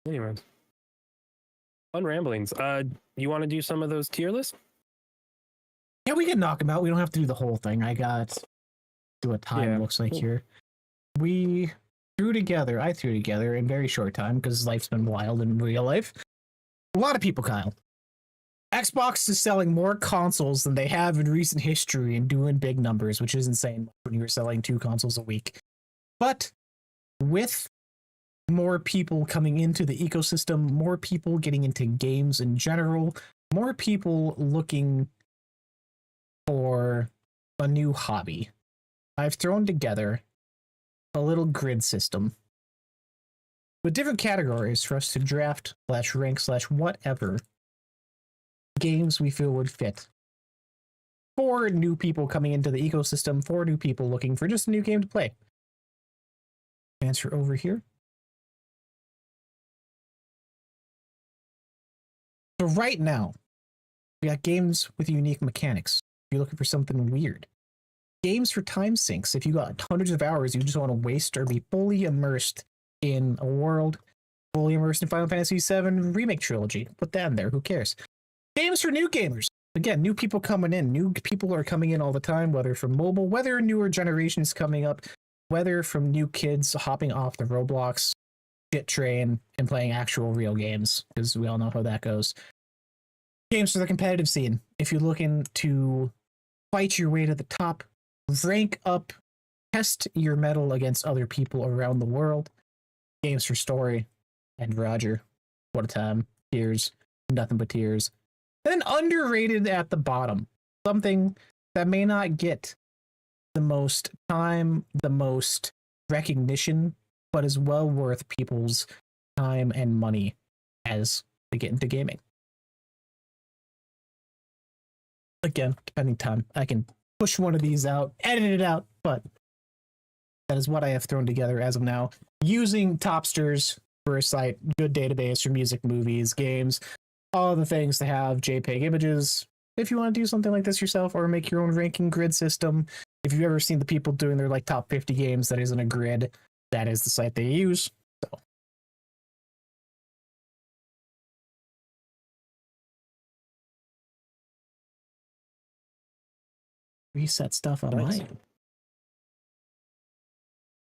Anyways, fun ramblings. You want to do some of those tier lists? Yeah, we can knock them out. We don't have to do the whole thing. I got do a time. Looks like here. I threw together in very short time, because life's been wild in real life. A lot of people, Kyle. Xbox is selling more consoles than they have in recent history and doing big numbers, which is insane when you were selling 2 consoles a week. But with more people coming into the ecosystem, more people getting into games in general, more people looking for a new hobby, I've thrown together a little grid system with different categories for us to draft / rank / whatever games we feel would fit for new people coming into the ecosystem, for new people looking for just a new game to play. Answer over here. So right now, we got games with unique mechanics. If you're looking for something weird. Games for time sinks. If you got hundreds of hours you just want to waste or be fully immersed in a world, fully immersed in Final Fantasy VII Remake Trilogy. Put that in there. Who cares? Games for new gamers. Again, new people coming in. New people are coming in all the time, whether from mobile, whether newer generations coming up, whether from new kids hopping off the Roblox shit train and playing actual real games, because we all know how that goes. Games for the competitive scene. If you're looking to fight your way to the top, rank up, test your mettle against other people around the world. Games for story. And Roger, what a time. Tears. Nothing but tears. Then underrated at the bottom. Something that may not get the most time, the most recognition, but is well worth people's time and money as they get into gaming. Again, depending time, I can push one of these out, edit it out, but that is what I have thrown together as of now, using Topsters for a site, good database for music, movies, games, all the things to have JPEG images. If you want to do something like this yourself or make your own ranking grid system, if you've ever seen the people doing their like top 50 games that isn't a grid, that is the site they use. So. Reset stuff on mine.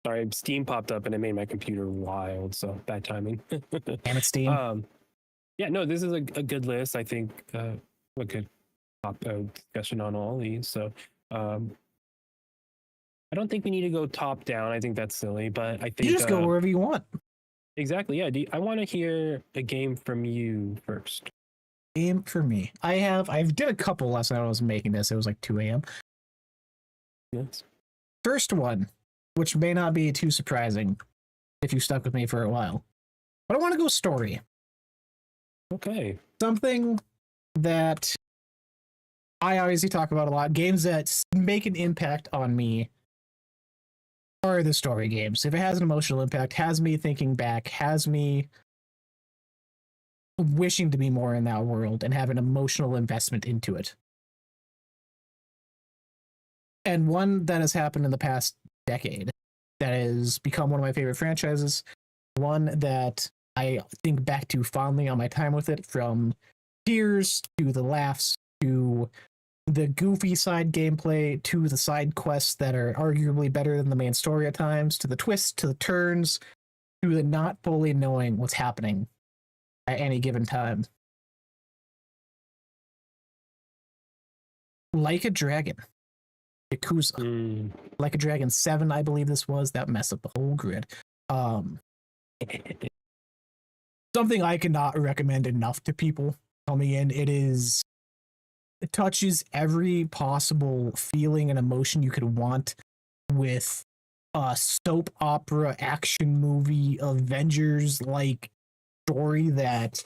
Sorry, Steam popped up and it made my computer wild, so bad timing. Damn it, Steam. Yeah, no, this is a good list. I think a good discussion on all these. So I don't think we need to go top down. I think that's silly, but I think you just go wherever you want. Exactly. Yeah. I want to hear a game from you first. Game for me. I did a couple last night when I was making this. It was like 2 a.m. Yes. First one, which may not be too surprising if you stuck with me for a while, but I want to go story. Okay. Something that I obviously talk about a lot. Games that make an impact on me are the story games. If it has an emotional impact, has me thinking back, has me wishing to be more in that world and have an emotional investment into it. And one that has happened in the past decade that has become one of my favorite franchises, one that I think back to fondly on my time with it, from tears to the laughs to the goofy side gameplay to the side quests that are arguably better than the main story at times, to the twists, to the turns, to the not fully knowing what's happening at any given time. Like a Dragon. Yakuza. Like a Dragon 7, I believe this was. That messed up the whole grid. Something I cannot recommend enough to people coming in. It touches every possible feeling and emotion you could want with a soap opera action movie Avengers like story that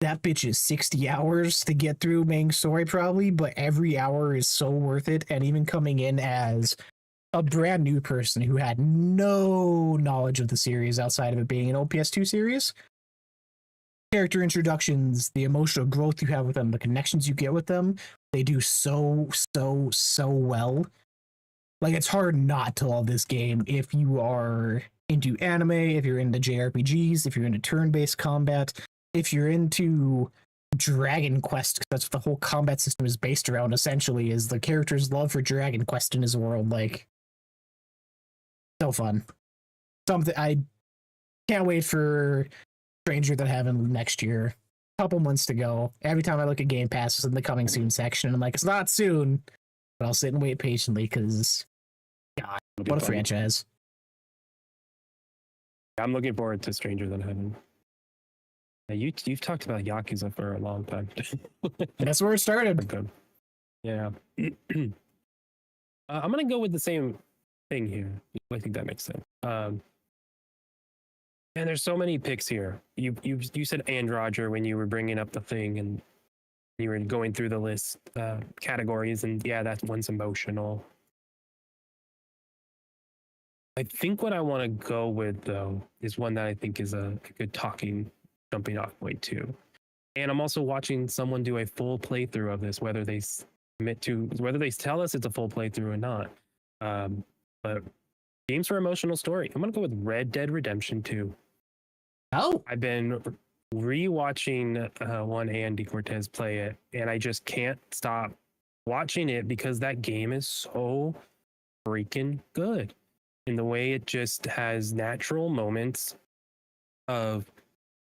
bitch is 60 hours to get through main story probably, but every hour is so worth it. And even coming in as a brand new person who had no knowledge of the series outside of it being an OPS2 series, character introductions, the emotional growth you have with them, the connections you get with them, they do so well. Like, it's hard not to love this game if you are into anime, if you're into JRPGs, if you're into turn-based combat, if you're into Dragon Quest, because that's what the whole combat system is based around, essentially, is the character's love for Dragon Quest in his world. Like, so fun. Something I can't wait for Stranger Than Heaven next year. Couple months to go. Every time I look at Game Pass, it's in the coming soon section. I'm like, it's not soon, but I'll sit and wait patiently because, God, what a franchise. I'm looking forward to Stranger Than Heaven. You've talked about Yakuza for a long time. That's where it started. Good. Yeah. I'm gonna go with the same thing here. I think that makes sense. And there's so many picks here. You said And Roger when you were bringing up the thing and you were going through the list categories, and yeah, that one's emotional. I think what I want to go with though is one that I think is a good jumping off point too. And I'm also watching someone do a full playthrough of this, whether they tell us it's a full playthrough or not. But games for emotional story. I'm gonna go with Red Dead Redemption 2. Oh, I've been rewatching one Andy Cortez play it, and I just can't stop watching it because that game is so freaking good. In the way it just has natural moments of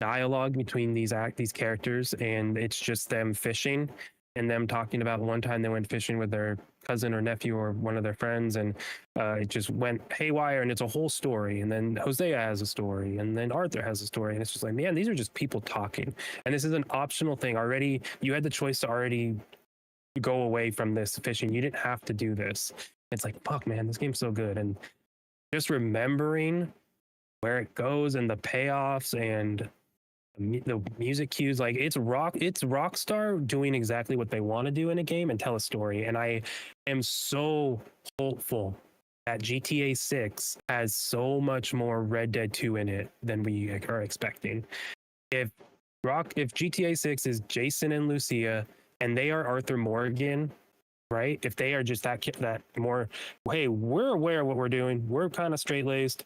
dialogue between these characters, and it's just them fishing and them talking about one time they went fishing with their cousin or nephew or one of their friends, and it just went haywire, and it's a whole story. And then Hosea has a story, and then Arthur has a story, and it's just like, man, these are just people talking. And this is an optional thing already. You had the choice to already go away from this fishing. You didn't have to do this. It's like, fuck, man, this game's so good. And just remembering where it goes and the payoffs and the music cues, like it's Rockstar doing exactly what they want to do in a game and tell a story. And I am so hopeful that GTA 6 has so much more Red Dead 2 in it than we are expecting. If GTA 6 is Jason and Lucia and they are Arthur Morgan, right? If they are just that more, hey, we're aware of what we're doing. We're kind of straight laced.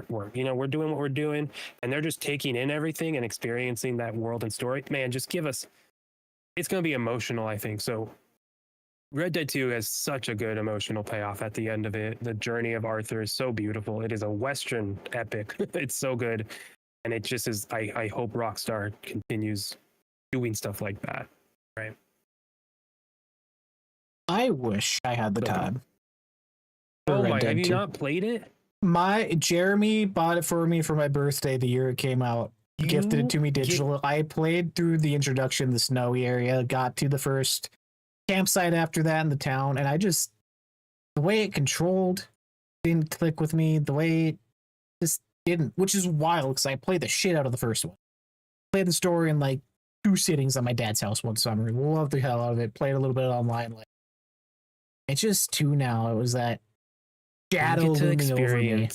We're doing what we're doing, and they're just taking in everything and experiencing that world and story. Man, just give us. It's going to be emotional, I think. So, Red Dead 2 has such a good emotional payoff at the end of it. The journey of Arthur is so beautiful. It is a Western epic. It's so good, and it just is. I hope Rockstar continues doing stuff like that. Right. I wish I had the time. Oh my! Have you not played it? Jeremy bought it for me for my birthday the year it came out. Gifted it to me digital. I played through the introduction, the snowy area, got to the first campsite after that in the town, and the way it controlled didn't click with me. The way it just didn't, which is wild because I played the shit out of the first one. Played the story in like 2 sittings at my dad's house one summer. Loved the hell out of it. Played a little bit online. Like, it's just 2 now. It was that shadow looming over me.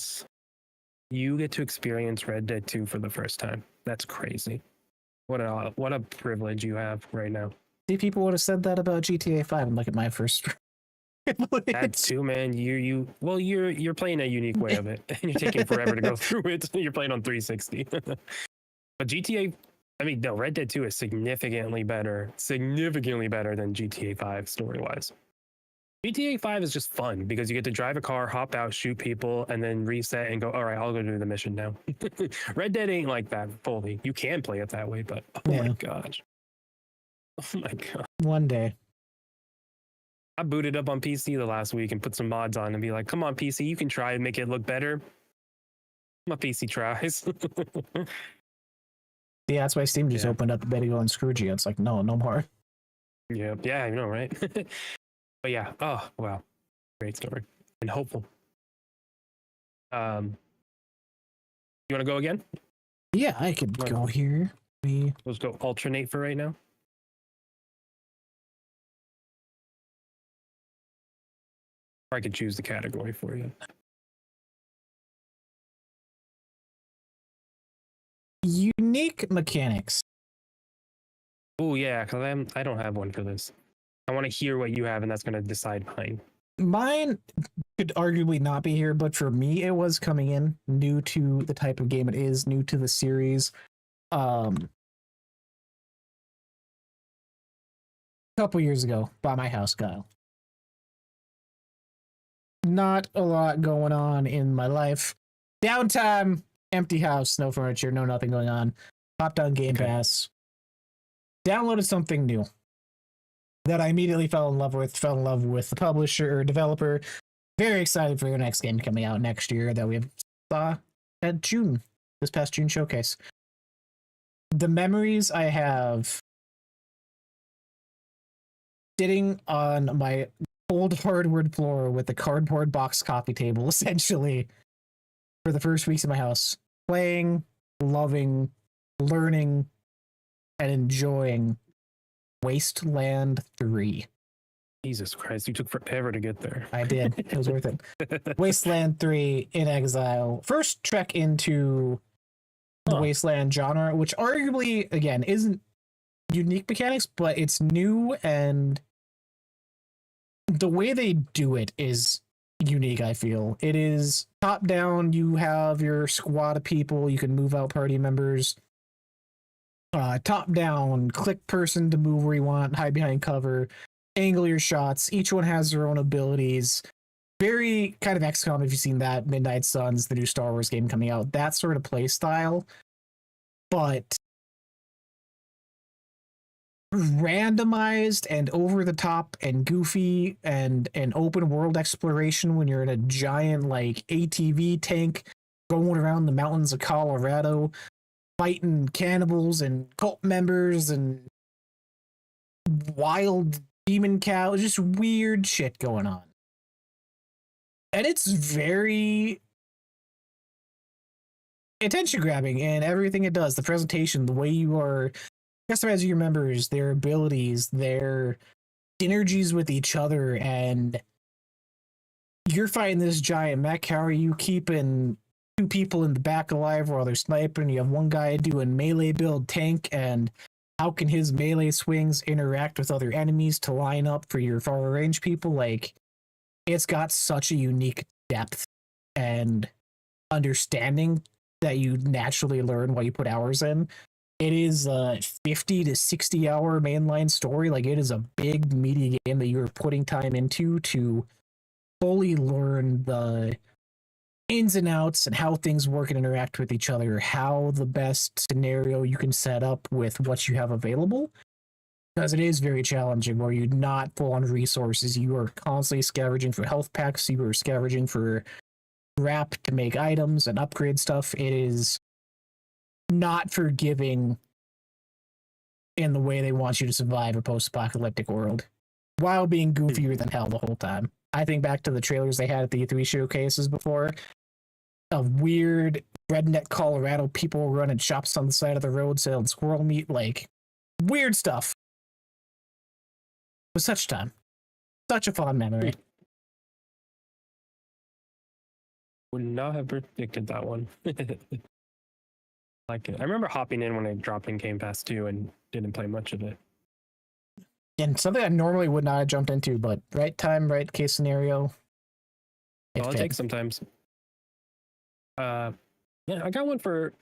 You get to experience Red Dead 2 for the first time. That's crazy. What a privilege you have right now. See, people would have said that about GTA 5 and look at my first. That too, man. You're playing a unique way of it, and you're taking forever to go through it. You're playing on 360. But Red Dead 2 is significantly better than GTA 5 story-wise. GTA 5 is just fun because you get to drive a car, hop out, shoot people, and then reset and go, all right, I'll go do the mission now. Red Dead ain't like that fully. You can play it that way, but my gosh. Oh my God. One day. I booted up on PC the last week and put some mods on and be like, come on, PC, you can try and make it look better. My PC tries. Yeah, that's why Steam just opened up a bit ago and screwed you. It's like, no more. Yeah, I know, right? But yeah, oh wow, great story and hopeful. You want to go again? Yeah, I could go here. Let's go alternate for right now. Or I could choose the category for you. Unique mechanics. Oh yeah, because I don't have one for this. I want to hear what you have, and that's going to decide mine. Mine could arguably not be here, but for me, it was coming in new to the type of game it is, new to the series. A couple years ago, bought my house, Kyle. Not a lot going on in my life. Downtime, empty house, no furniture, no nothing going on. Popped on Game Pass. Downloaded something new that I immediately fell in love with the publisher or developer. Very excited for their next game coming out next year that we saw at this past June showcase. The memories I have sitting on my old hardwood floor with a cardboard box coffee table, essentially, for the first weeks of my house, playing, loving, learning, and enjoying Wasteland 3. Jesus Christ, you took forever to get there. I did. It was worth it. Wasteland 3 in Exile. First trek into the Wasteland genre, which arguably, again, isn't unique mechanics, but it's new, and the way they do it is unique, I feel. It is top down. You have your squad of people. You can move out party members. Top down, click person to move where you want, hide behind cover, angle your shots. Each one has their own abilities. Very kind of XCOM, if you've seen that. Midnight Suns, the new Star Wars game coming out. That sort of play style. But randomized and over the top and goofy and an open world exploration when you're in a giant like ATV tank going around the mountains of Colorado, fighting cannibals and cult members and wild demon cow, just weird shit going on. And it's very attention grabbing in everything it does. The presentation, the way you are customizing your members, their abilities, their synergies with each other, and you're fighting this giant mech. How are you keeping two people in the back alive while they're sniping? You have one guy doing melee build tank, and how can his melee swings interact with other enemies to line up for your far range people? Like, it's got such a unique depth and understanding that you naturally learn while you put hours in. It is a 50 to 60 hour mainline story. Like, it is a big meaty game that you're putting time into to fully learn the ins and outs and how things work and interact with each other, how the best scenario you can set up with what you have available. Because it is very challenging where you're not full on resources. You are constantly scavenging for health packs. You are scavenging for scrap to make items and upgrade stuff. It is not forgiving in the way they want you to survive a post-apocalyptic world while being goofier than hell the whole time. I think back to the trailers they had at the E3 showcases before of weird redneck Colorado people running shops on the side of the road selling squirrel meat, like weird stuff. It was such time. Such a fond memory. Would not have predicted that one. Like it. I remember hopping in when it dropped in Game Pass 2 and didn't play much of it. And something I normally would not have jumped into, but right time, right case scenario. Well, it takes sometimes. Yeah, I got one for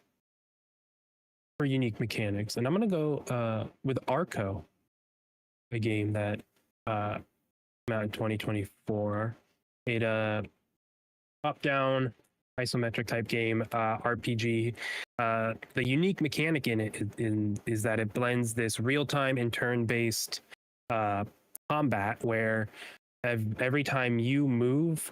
unique mechanics, and I'm gonna go with Arco, a game that came out in 2024. It top-down isometric type game, RPG. The unique mechanic in it is that it blends this real-time and turn-based combat where every time you move,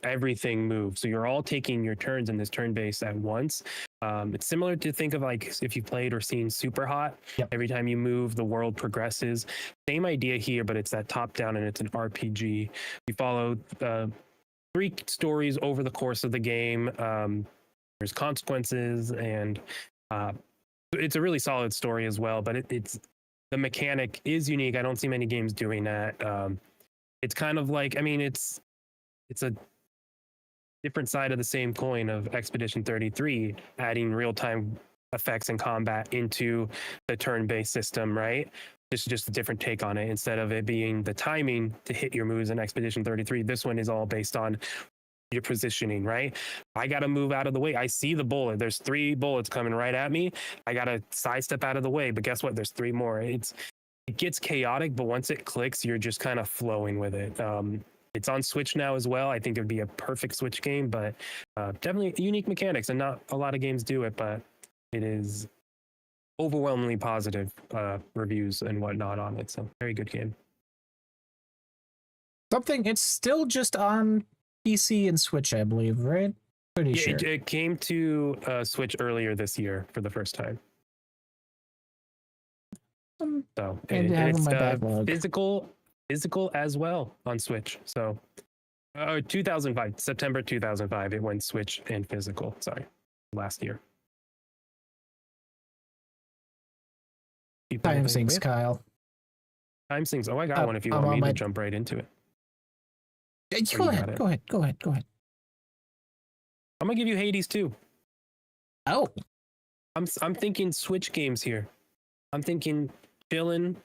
everything moves. So you're all taking your turns in this turn-based at once. It's similar to think of like if you played or seen Super Hot. Yep. Every time you move, the world progresses. Same idea here, but it's that top-down and it's an RPG. We follow 3 stories over the course of the game. There's consequences, and it's a really solid story as well. But it's the mechanic is unique. I don't see many games doing that. It's kind of like, I mean, it's a different side of the same coin of Expedition 33, adding real-time effects and combat into the turn-based system, right? This is just a different take on it. Instead of it being the timing to hit your moves in Expedition 33, this one is all based on your positioning, right? I got to move out of the way. I see the bullet. There's 3 bullets coming right at me. I got to sidestep out of the way. But guess what? There's 3 more. It gets chaotic, but once it clicks, you're just kind of flowing with it. It's on Switch now as well. I think it'd be a perfect Switch game, but definitely unique mechanics, and not a lot of games do it, but it is overwhelmingly positive reviews and whatnot on it. So very good game. It's still just on PC and Switch, I believe, right? Pretty sure. It came to Switch earlier this year for the first time. So it's physical as well on Switch. So 2005, September 2005, it went Switch and physical. Sorry, last year. Time sinks, Kyle. Time sinks. Oh, I got one if you want me to jump right into it. Go ahead. I'm gonna give you Hades too. Oh. I'm thinking Switch games here. I'm thinking chillin'.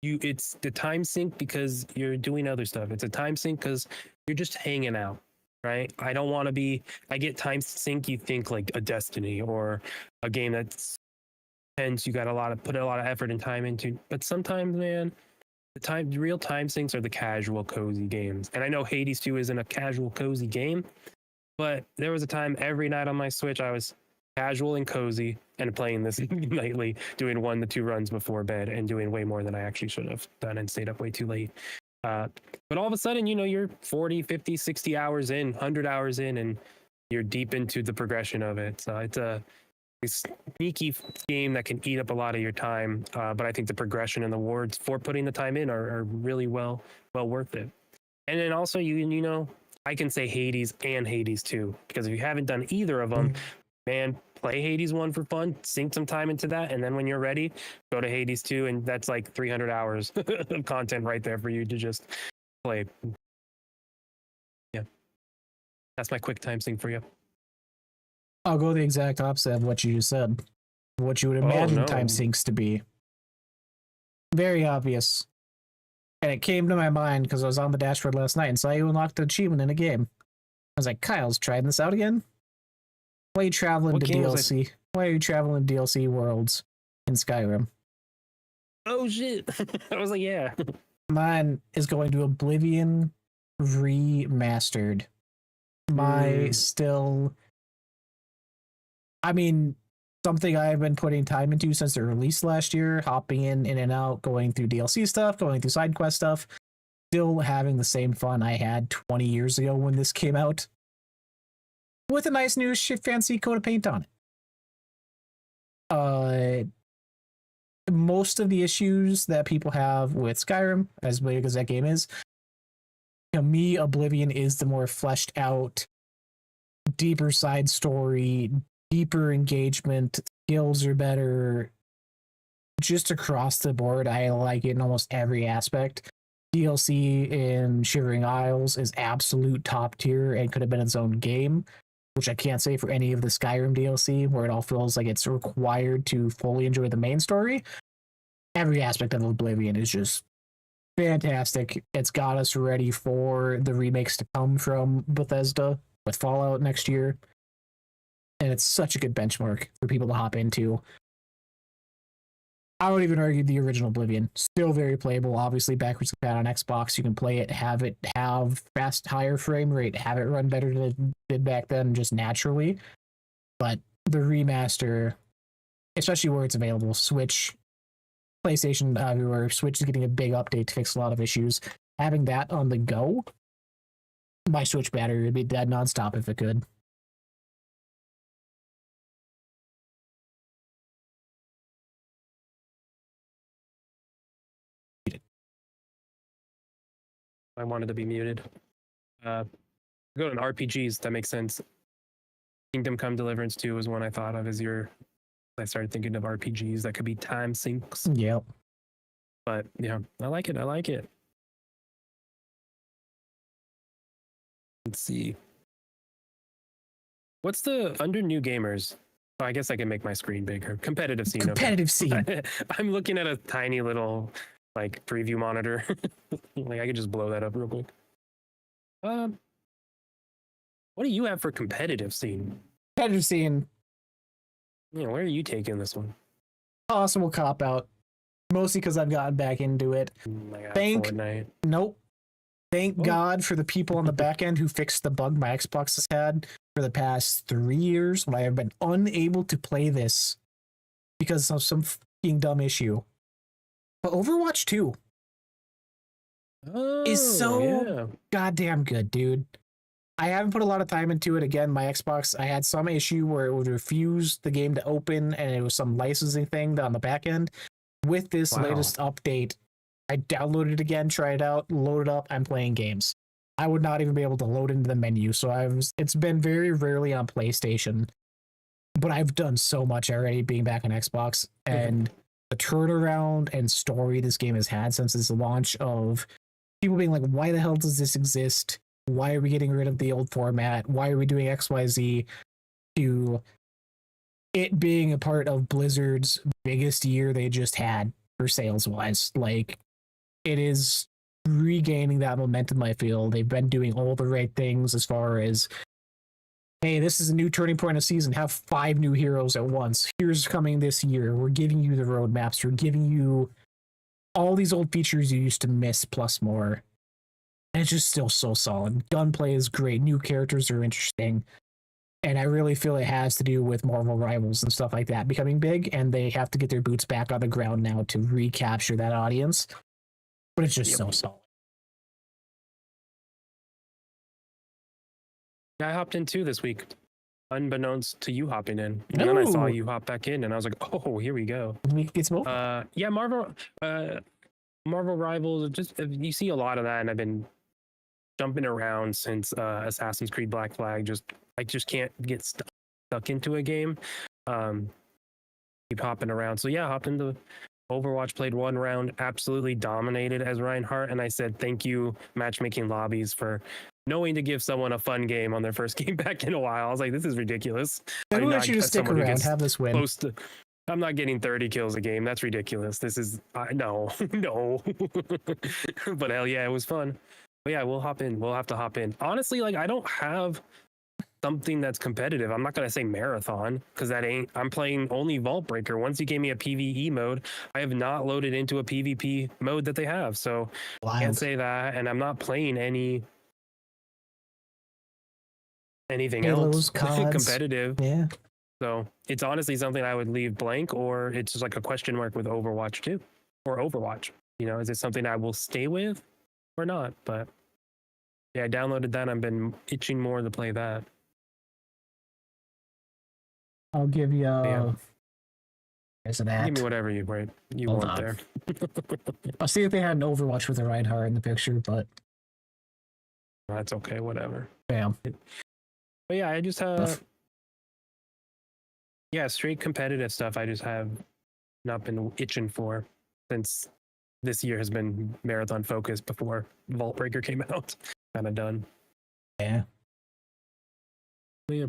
It's the time sink because you're doing other stuff. It's a time sink because you're just hanging out, right? I don't want to be. I get time sink. You think like a Destiny or a game that's intense. You got put a lot of effort and time into. But sometimes, man, the real time sinks are the casual, cozy games. And I know Hades 2 isn't a casual, cozy game, but there was a time every night on my Switch I was casual and cozy and playing this nightly, doing 1 to 2 runs before bed and doing way more than I actually should have done and stayed up way too late. But all of a sudden, you're 40, 50, 60 hours in, 100 hours in, and you're deep into the progression of it. So sneaky game that can eat up a lot of your time. But I think the progression and the rewards for putting the time in are really well worth it. And then also you know, I can say Hades and Hades 2, because if you haven't done either of them, man, play Hades 1 for fun, sink some time into that, and then when you're ready, go to Hades 2, and that's like 300 hours of content right there for you to just play. Yeah. That's my quick time sink for you. I'll go the exact opposite of what you just said. What you would imagine time sinks to be. Very obvious. And it came to my mind because I was on the dashboard last night and saw you unlocked an achievement in a game. I was like, Kyle's trying this out again? Why are you traveling to DLC? Why are you traveling to DLC worlds in Skyrim? Oh shit. I was like, yeah. Mine is going to Oblivion Remastered. Something I've been putting time into since it released last year, hopping in and out, going through DLC stuff, going through side quest stuff, still having the same fun I had 20 years ago when this came out, with a nice new fancy coat of paint on it. Most of the issues that people have with Skyrim, as big as that game is, to me, Oblivion is the more fleshed out, deeper side story, deeper engagement, skills are better. Just across the board, I like it in almost every aspect. DLC in Shivering Isles is absolute top tier and could have been its own game, which I can't say for any of the Skyrim DLC, where it all feels like it's required to fully enjoy the main story. Every aspect of Oblivion is just fantastic. It's got us ready for the remakes to come from Bethesda with Fallout next year. And it's such a good benchmark for people to hop into. I would even argue the original Oblivion, still very playable. Obviously, backwards compatible on Xbox. You can play it have fast, higher frame rate, have it run better than it did back then, just naturally. But the remaster, especially where it's available, Switch, PlayStation, everywhere, Switch is getting a big update to fix a lot of issues. Having that on the go, my Switch battery would be dead nonstop if it could. I wanted to be muted. Go to RPGs, that makes sense. Kingdom Come Deliverance 2 was one I thought of as I started thinking of RPGs that could be time sinks. Yep. But yeah, I like it. Let's see. What's the under new gamers? Oh, I guess I can make my screen bigger. Competitive scene. Competitive scene. I'm looking at a tiny little preview monitor. I could just blow that up real quick. What do you have for competitive scene? Competitive scene. Yeah, where are you taking this one? Possible cop out. Mostly because I've gotten back into it. Fortnite. Nope. Thank God for the people on the back end who fixed the bug my Xbox has had for the past 3 years when I have been unable to play this because of some fucking dumb issue. But Overwatch 2 is so goddamn good, dude. I haven't put a lot of time into it. Again, my Xbox, I had some issue where it would refuse the game to open, and it was some licensing thing on the back end. With this latest update, I downloaded it again, tried it out, loaded up, I'm playing games. I would not even be able to load into the menu, so it's been very rarely on PlayStation. But I've done so much already being back on Xbox, and the turnaround and story this game has had since its launch, of people being like, why the hell does this exist? Why are we getting rid of the old format? Why are we doing XYZ? To it being a part of Blizzard's biggest year they just had for sales wise. Like, it is regaining that momentum, I feel. They've been doing all the right things as far as, hey, this is a new turning point of season. Have 5 new heroes at once. Here's coming this year. We're giving you the roadmaps. We're giving you all these old features you used to miss plus more. And it's just still so solid. Gunplay is great. New characters are interesting. And I really feel it has to do with Marvel Rivals and stuff like that becoming big, and they have to get their boots back on the ground now to recapture that audience. But it's just so solid. I hopped in 2 this week. unbeknownst to you hopping in. And then I saw you hop back in and I was like, oh, here we go. We get some yeah, Marvel Rivals, just you see a lot of that, and I've been jumping around since Assassin's Creed Black Flag. I just can't get stuck into a game. Keep hopping around. So yeah, hop into Overwatch, played one round, absolutely dominated as Reinhardt, and I said thank you matchmaking lobbies for knowing to give someone a fun game on their first game back in a while. I was like, this is ridiculous. I let you just stick around, have this win. I'm not getting 30 kills a game. That's ridiculous. This is no. But hell yeah, it was fun. But yeah, we'll hop in. We'll have to hop in. Honestly, like I don't have something that's competitive. I'm not gonna say marathon because I'm playing only Vault Breaker. Once you gave me a PvE mode, I have not loaded into a PvP mode that they have. So I can't say that. And I'm not playing anything else competitive. Yeah. So it's honestly something I would leave blank, or it's just like a question mark with Overwatch too, or Overwatch. You know, is it something I will stay with or not? But yeah, I downloaded that. I've been itching more to play that. I'll give you there's an ad. Give me whatever you want there. I'll see if they had an Overwatch with a Reinhardt in the picture, but that's okay, whatever. Bam. But yeah, I just have straight competitive stuff I just have not been itching for since this year has been marathon focused before Vault Breaker came out. Kind of done. Yeah. But yeah.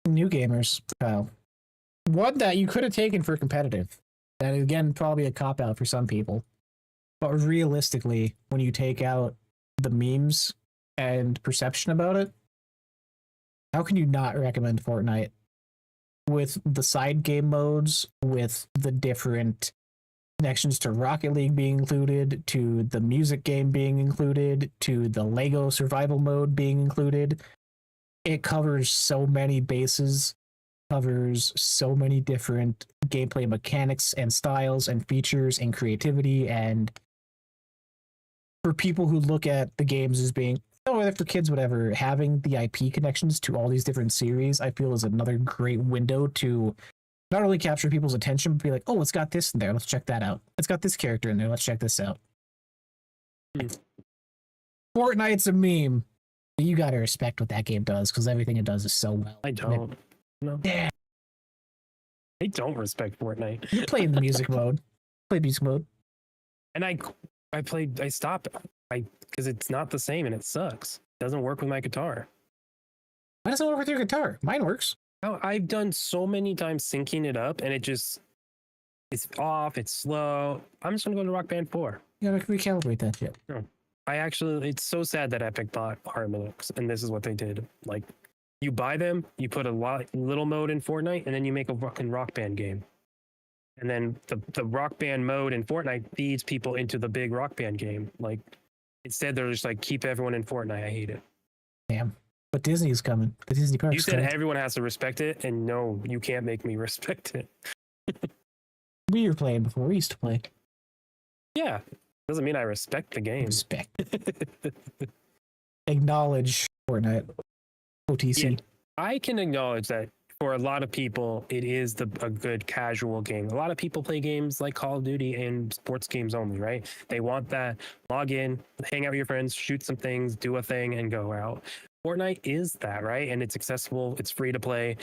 New gamers, Kyle. One that you could have taken for competitive. That again, probably a cop out for some people. But realistically, when you take out the memes and perception about it, how can you not recommend Fortnite? With the side game modes, with the different connections to Rocket League being included, to the music game being included, to the Lego survival mode being included. It covers so many bases, covers so many different gameplay mechanics and styles and features and creativity. And for people who look at the games as being, whether for kids, whatever, having the IP connections to all these different series, I feel is another great window to not only capture people's attention, but be like, oh, it's got this in there. Let's check that out. It's got this character in there. Let's check this out. Fortnite's a meme. You gotta respect what that game does because everything it does is so well. I don't. No. Yeah. I don't respect Fortnite. You play in the music mode. Play music mode. And I stopped because it's not the same and it sucks. It doesn't work with my guitar. Why doesn't it work with your guitar? Mine works. Oh, I've done so many times syncing it up and it's off, it's slow. I'm just gonna go to Rock Band 4. You gotta recalibrate that shit. Oh. It's so sad that Epic bought Harmonix, and this is what they did. Like, you buy them, you put a little mode in Fortnite, and then you make a fucking Rock Band game. And then the Rock Band mode in Fortnite feeds people into the big Rock Band game. Like, instead they're just like, keep everyone in Fortnite. I hate it. Damn. But Disney's coming. The Disney parks. You said everyone has to respect it, and no, you can't make me respect it. We were playing before. We used to play. Yeah. Doesn't mean I respect the game. Respect. Acknowledge Fortnite. OTC. Yeah, I can acknowledge that for a lot of people, it is a good casual game. A lot of people play games like Call of Duty and sports games only, right? They want that log in, hang out with your friends, shoot some things, do a thing, and go out. Fortnite is that, right? And it's accessible. It's free to play.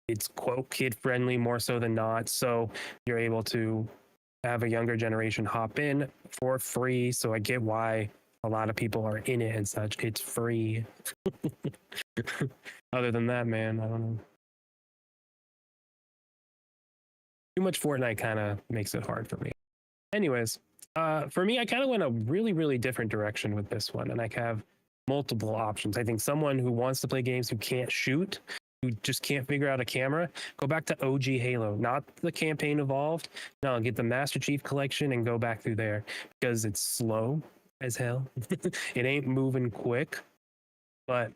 It's quote kid friendly more so than not. So you're able to have a younger generation hop in for free. So I get why a lot of people are in it and such. It's free. Other than that, man, I don't know. Too much Fortnite kind of makes it hard for me. Anyways, for me, I kind of went a really, really different direction with this one, and I have multiple options. I think someone who wants to play games who can't shoot, who just can't figure out a camera, go back to OG Halo, not the campaign evolved. No, get the Master Chief Collection and go back through there because it's slow as hell. It ain't moving quick, but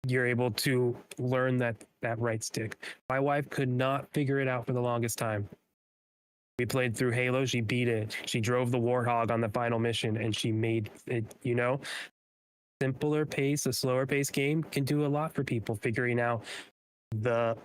you're able to learn that right stick. My wife could not figure it out for the longest time. We played through Halo. She beat it. She drove the Warthog on the final mission and she made it, you know? simpler pace, a slower pace game can do a lot for people. Figuring out the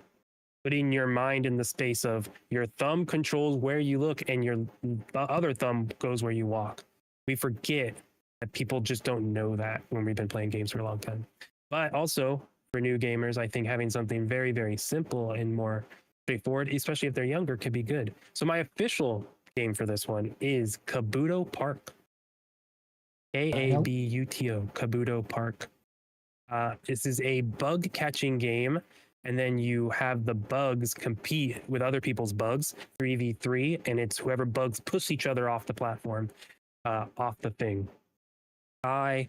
putting your mind in the space of your thumb controls where you look and your the other thumb goes where you walk. We forget that people just don't know that when we've been playing games for a long time. But also for new gamers, I think having something very, very simple and more straightforward, especially if they're younger, could be good. So my official game for this one is Kabuto Park. Kabuto, Kabuto Park. This is a bug catching game, and then you have the bugs compete with other people's bugs 3v3, and it's whoever bugs push each other off the platform, off the thing. I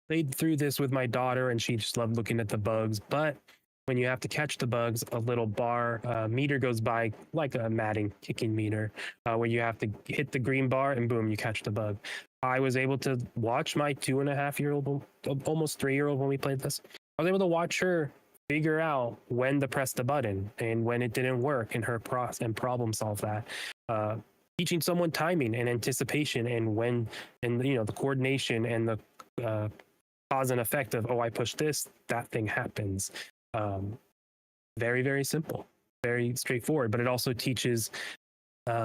played through this with my daughter, and she just loved looking at the bugs. But when you have to catch the bugs, a little bar meter goes by, like a Madden kicking meter, where you have to hit the green bar and boom, you catch the bug. I was able to watch my 2.5-year-old, almost 3-year-old when we played this. I was able to watch her figure out when to press the button and when it didn't work, and her and problem solve that. Teaching someone timing and anticipation and when, and the coordination and the cause and effect of, oh, I push this, that thing happens. Very, very simple, very straightforward, but it also teaches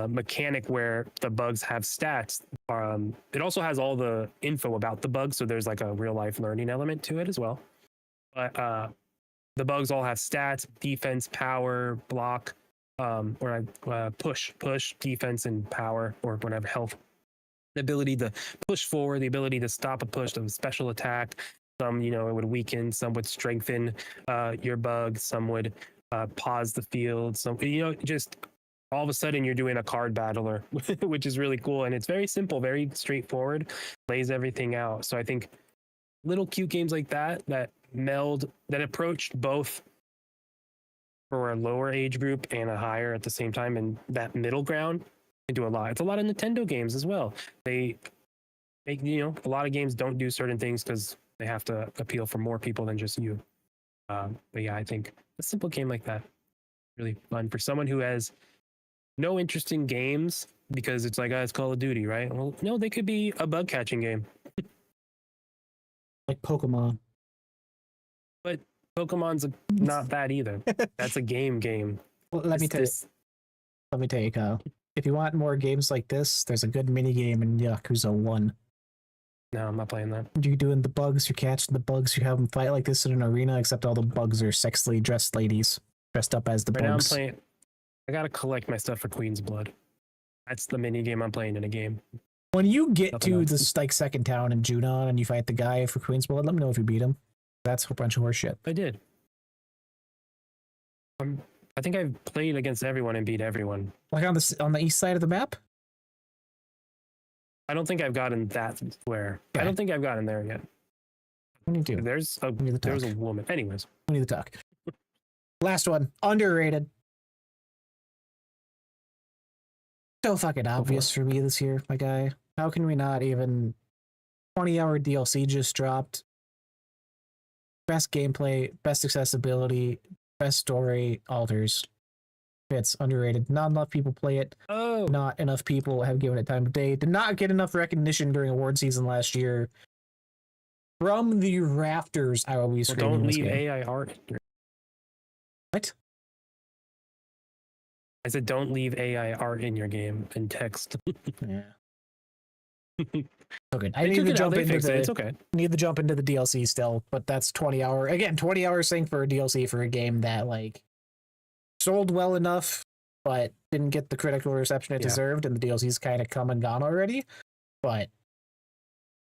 mechanic where the bugs have stats. It also has all the info about the bugs, so there's like a real life learning element to it as well. But the bugs all have stats, defense, power, block, or push, defense, and power, or whatever, health. The ability to push forward, the ability to stop a push, of special attack. Some, it would weaken, some would strengthen your bug, some would pause the field. Some, just all of a sudden you're doing a card battler, which is really cool. And it's very simple, very straightforward, lays everything out. So I think little cute games like that that approached both for a lower age group and a higher at the same time, and that middle ground can do a lot. It's a lot of Nintendo games as well. They make, a lot of games don't do certain things because they have to appeal for more people than just you. But yeah, I think a simple game like that, really fun for someone who has no interest in games, because it's like, it's Call of Duty, right? Well, no, they could be a bug catching game. Like Pokemon. But Pokemon's not that either. That's a game. Well, let me tell you, Kyle. If you want more games like this, there's a good mini game in Yakuza 1. No, I'm not playing that. You're doing the bugs, you're catching the bugs, you have them fight like this in an arena, except all the bugs are sexily dressed ladies dressed up as the bugs. Now I'm playing. I gotta collect my stuff for Queen's Blood. That's the mini game I'm playing in a game. When you get to this second town in Junon and you fight the guy for Queen's Blood, let me know if you beat him. That's a bunch of horse shit. I did. I think I've played against everyone and beat everyone. Like on the east side of the map? I don't think I've gotten that square. Okay. I don't think I've gotten there yet. We need to. There's a woman. Anyways. We need to talk. Last one. Underrated. So fucking obvious for me this year, my guy. How can we not even... 20-hour DLC just dropped. Best gameplay, best accessibility, best story, alters. It's underrated. Not enough people play it. Oh. Not enough people have given it time of day. Did not get enough recognition during award season last year. From the rafters, I will be screaming this game. Don't leave AI art. What? I said don't leave AI art in your game and text. Yeah. Okay. I need to jump into it's okay. Need to jump into the DLC still, but that's 20 hours sync for a DLC for a game that like sold well enough, but didn't get the critical reception it deserved, and the DLC's kind of come and gone already. But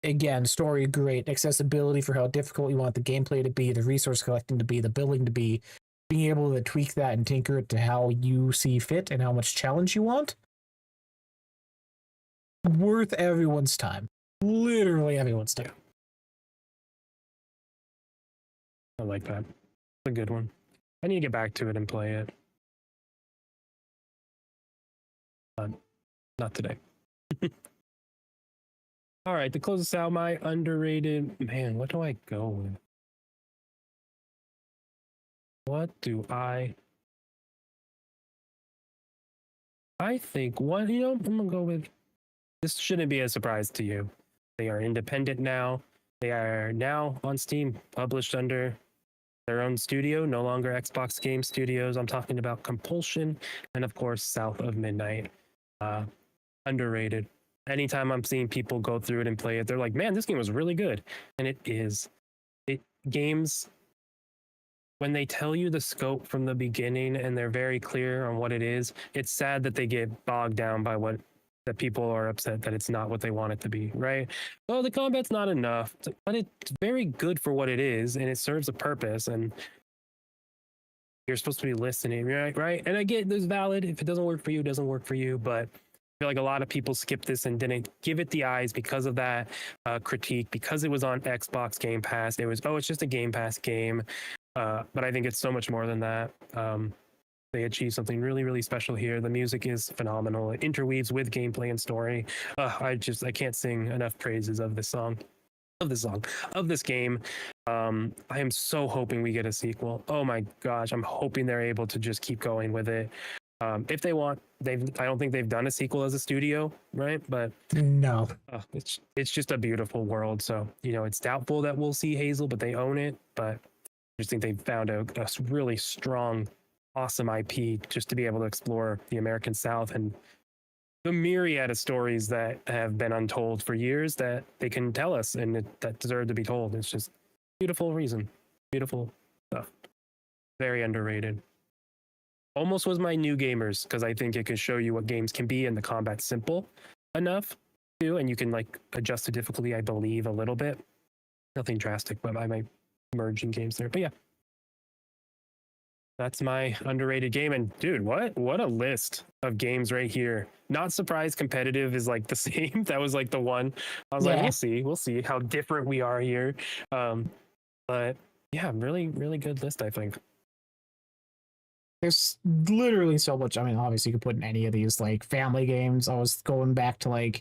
again, story great, accessibility for how difficult you want the gameplay to be, the resource collecting to be, the building to be, being able to tweak that and tinker it to how you see fit and how much challenge you want. Worth everyone's time. Literally everyone's time. I like that. It's a good one. I need to get back to it and play it. But not today. All right, to close this out, my underrated... Man, what do I go with? What do I think one, I'm going to go with... This shouldn't be a surprise to you. They are independent now. They are now on Steam, published under their own studio, no longer Xbox Game Studios. I'm talking about Compulsion and, of course, South of Midnight. Underrated. Anytime I'm seeing people go through it and play it, they're like, man, this game was really good. And it is. Games, when they tell you the scope from the beginning and they're very clear on what it is, it's sad that they get bogged down by what that people are upset that it's not what they want it to be, right? Oh, the combat's not enough, but it's very good for what it is and it serves a purpose, and you're supposed to be listening, right? And I get this valid. If it doesn't work for you, it doesn't work for you, but I feel like a lot of people skipped this and didn't give it the eyes because of that critique, because it was on Xbox Game Pass. It was, oh, it's just a Game Pass game. But I think it's so much more than that. They achieved something really, really special here. The music is phenomenal. It interweaves with gameplay and story. I can't sing enough praises of this game. I am so hoping we get a sequel. Oh my gosh, I'm hoping they're able to just keep going with it. If they want, I don't think they've done a sequel as a studio, right? But no, it's just a beautiful world. So, it's doubtful that we'll see Hazel, but they own it. But I just think they found a really strong, awesome IP just to be able to explore the American South and the myriad of stories that have been untold for years that they can tell us and that deserve to be told. It's just beautiful beautiful stuff. Very underrated. Almost was my new gamers, because I think it can show you what games can be and the combat's simple enough too, and you can adjust the difficulty, I believe, a little bit. Nothing drastic, but I might merge in games there. But yeah, that's my underrated game. And dude, what a list of games right here. Not surprised competitive is the same. That was the one I was like, we'll see how different we are here. But yeah, really, really good list, I think. There's literally so much. I mean, obviously you could put in any of these family games. I was going back to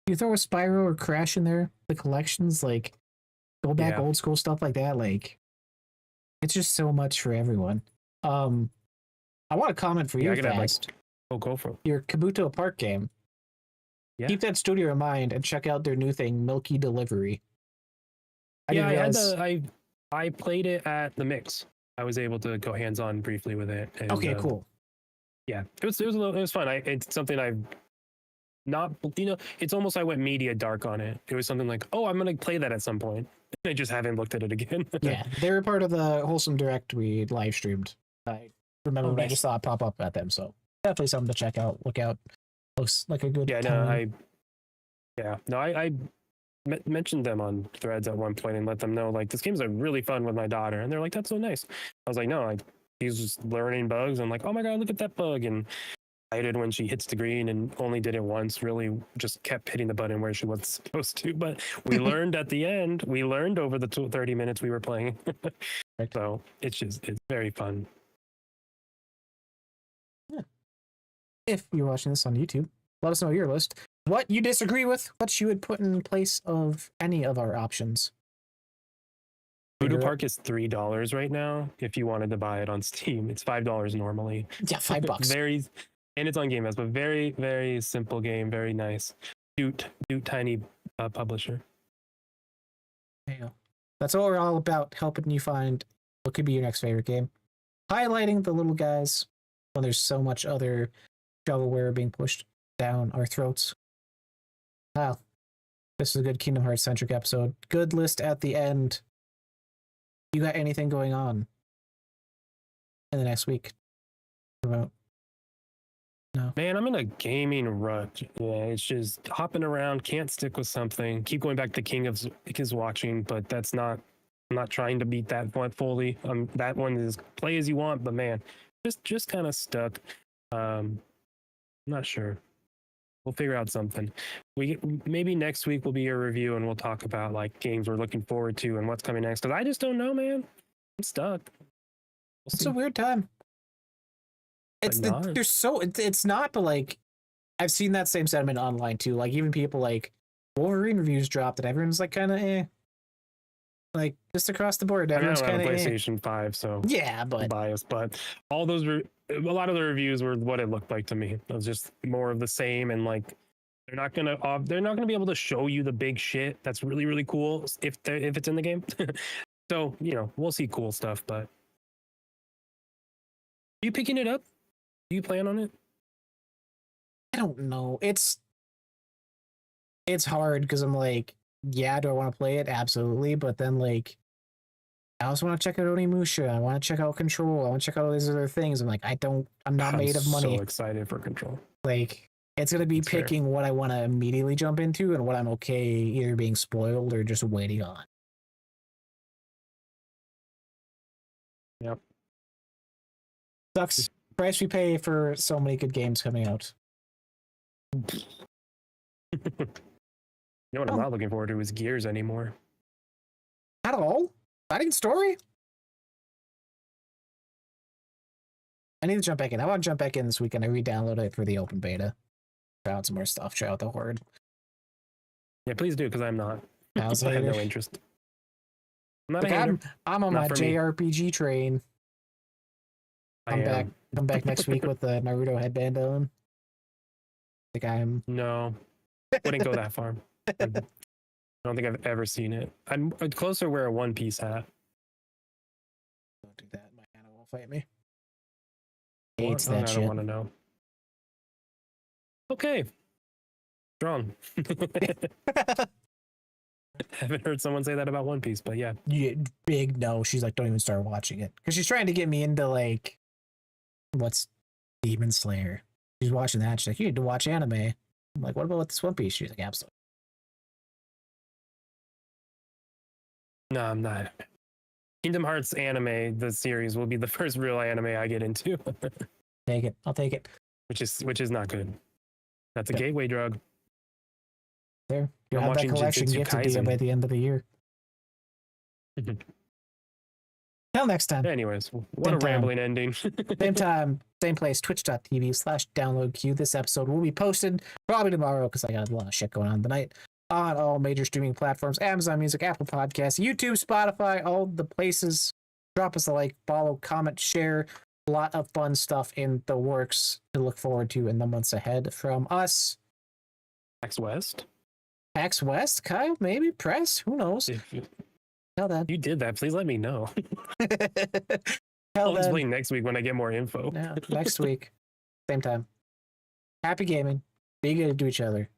you throw a Spyro or Crash in there, the collections, go back old school stuff like that. It's just so much for everyone. I want to comment for you fast. Go for it. Your Kabuto Park game. Yeah. Keep that studio in mind and check out their new thing, Milky Delivery. I played it at the Mix. I was able to go hands-on briefly with it. And, okay, cool. Yeah, it was fun. It's something I've not, it's almost I went media dark on it. It was something like, oh, I'm going to play that at some point. I just haven't looked at it again. Yeah, they were part of the Wholesome Direct we live streamed. I remember when I just saw it pop up at them, so definitely something to check out. Look out. Looks like a good time. I mentioned them on Threads at one point and let them know this game's really fun with my daughter, and they're like, that's so nice. I was like, no, he's just learning bugs. I'm like, oh my god, look at that bug, and excited when she hits the green and only did it once, really just kept hitting the button where she wasn't supposed to, but we learned at the end. We learned over the 30 minutes we were playing. So it's very fun. Yeah. If you're watching this on YouTube, let us know your list. What you disagree with, what you would put in place of any of our options. Voodoo Park is $3 right now. If you wanted to buy it on Steam, it's $5 normally. Yeah, $5. And it's on Game Pass, but very, very simple game. Very nice. Cute, tiny publisher. There you go. That's what we're all about, helping you find what could be your next favorite game. Highlighting the little guys when there's so much other shovelware being pushed down our throats. Wow. This is a good Kingdom Hearts centric episode. Good list at the end. You got anything going on in the next week? About? No. Man, I'm in a gaming rut. Yeah, it's just hopping around, can't stick with something. Keep going back to King of is watching, but that's not. I'm not trying to beat that one fully. That one is play as you want, but man, just kind of stuck. I'm not sure. We'll figure out something. Maybe next week will be a review and we'll talk about games we're looking forward to and what's coming next. Because I just don't know, man. I'm stuck. It's a weird time. It's not, but I've seen that same sentiment online too. Even people Wolverine reviews dropped and everyone's kind of just across the board. Everyone's kind of PlayStation 5, so yeah, but I'm biased. But all those, a lot of the reviews were what it looked like to me. It was just more of the same, and they're not gonna be able to show you the big shit that's really really cool if it's in the game. So we'll see cool stuff. But are you picking it up? Do you plan on it? I don't know. It's hard because I'm like, yeah, do I want to play it? Absolutely. But then like, I also want to check out Onimusha. I want to check out Control. I want to check out all these other things. I'm like, I'm not made of money. So excited for Control. Like, it's going to be That's picking fair. what I want to immediately jump into and what I'm okay either being spoiled or just waiting on. Yep. Sucks. Price we pay for so many good games coming out. You know what I'm not looking forward to is Gears anymore. At all? Exciting story? I need to jump back in. I want to jump back in this weekend. I re-download it for the open beta. Try out some more stuff. Try out the Horde. Yeah, please do, because I'm not. I How's have no it? interest. I'm not Like, a hater. I'm on Not my for me. JRPG train. I'm back. I'm back next week with the Naruto headband on. I think I'm. No, wouldn't go that far. I don't think I've ever seen it. I'd closer wear a One Piece hat. Don't do that. My Anna will fight me. What? Hates Oh, that I shit. don't want to know. Okay. Strong. Haven't heard someone say that about One Piece, but yeah. Yeah, big no. She's like, don't even start watching it because she's trying to get me into like, what's Demon Slayer. She's watching that. She's like, you need to watch anime. I'm like, what about this One Piece? She's like, absolutely. No, I'm not. Kingdom Hearts anime, the series, will be the first real anime I get into. Take it. I'll take it. Which is not good. That's a gateway drug. There. You'll I'm have that watching collection Jujutsu gifted to you Kaisen. by the end of the year. Till next time. Anyways, what Same a time. rambling ending. Same time, same place, twitch.tv/downloadq. This episode will be posted probably tomorrow because I got a lot of shit going on tonight on all major streaming platforms, Amazon Music, Apple Podcasts, YouTube, Spotify, all the places. Drop us a like, follow, comment, share. A lot of fun stuff in the works to look forward to in the months ahead from us. Max West? PAX West, Kyle, maybe? Press? Who knows? If Tell that. you did that, please let me know. Tell I'll them. explain next week when I get more info. Yeah, next week. Same time. Happy gaming. Be good to each other.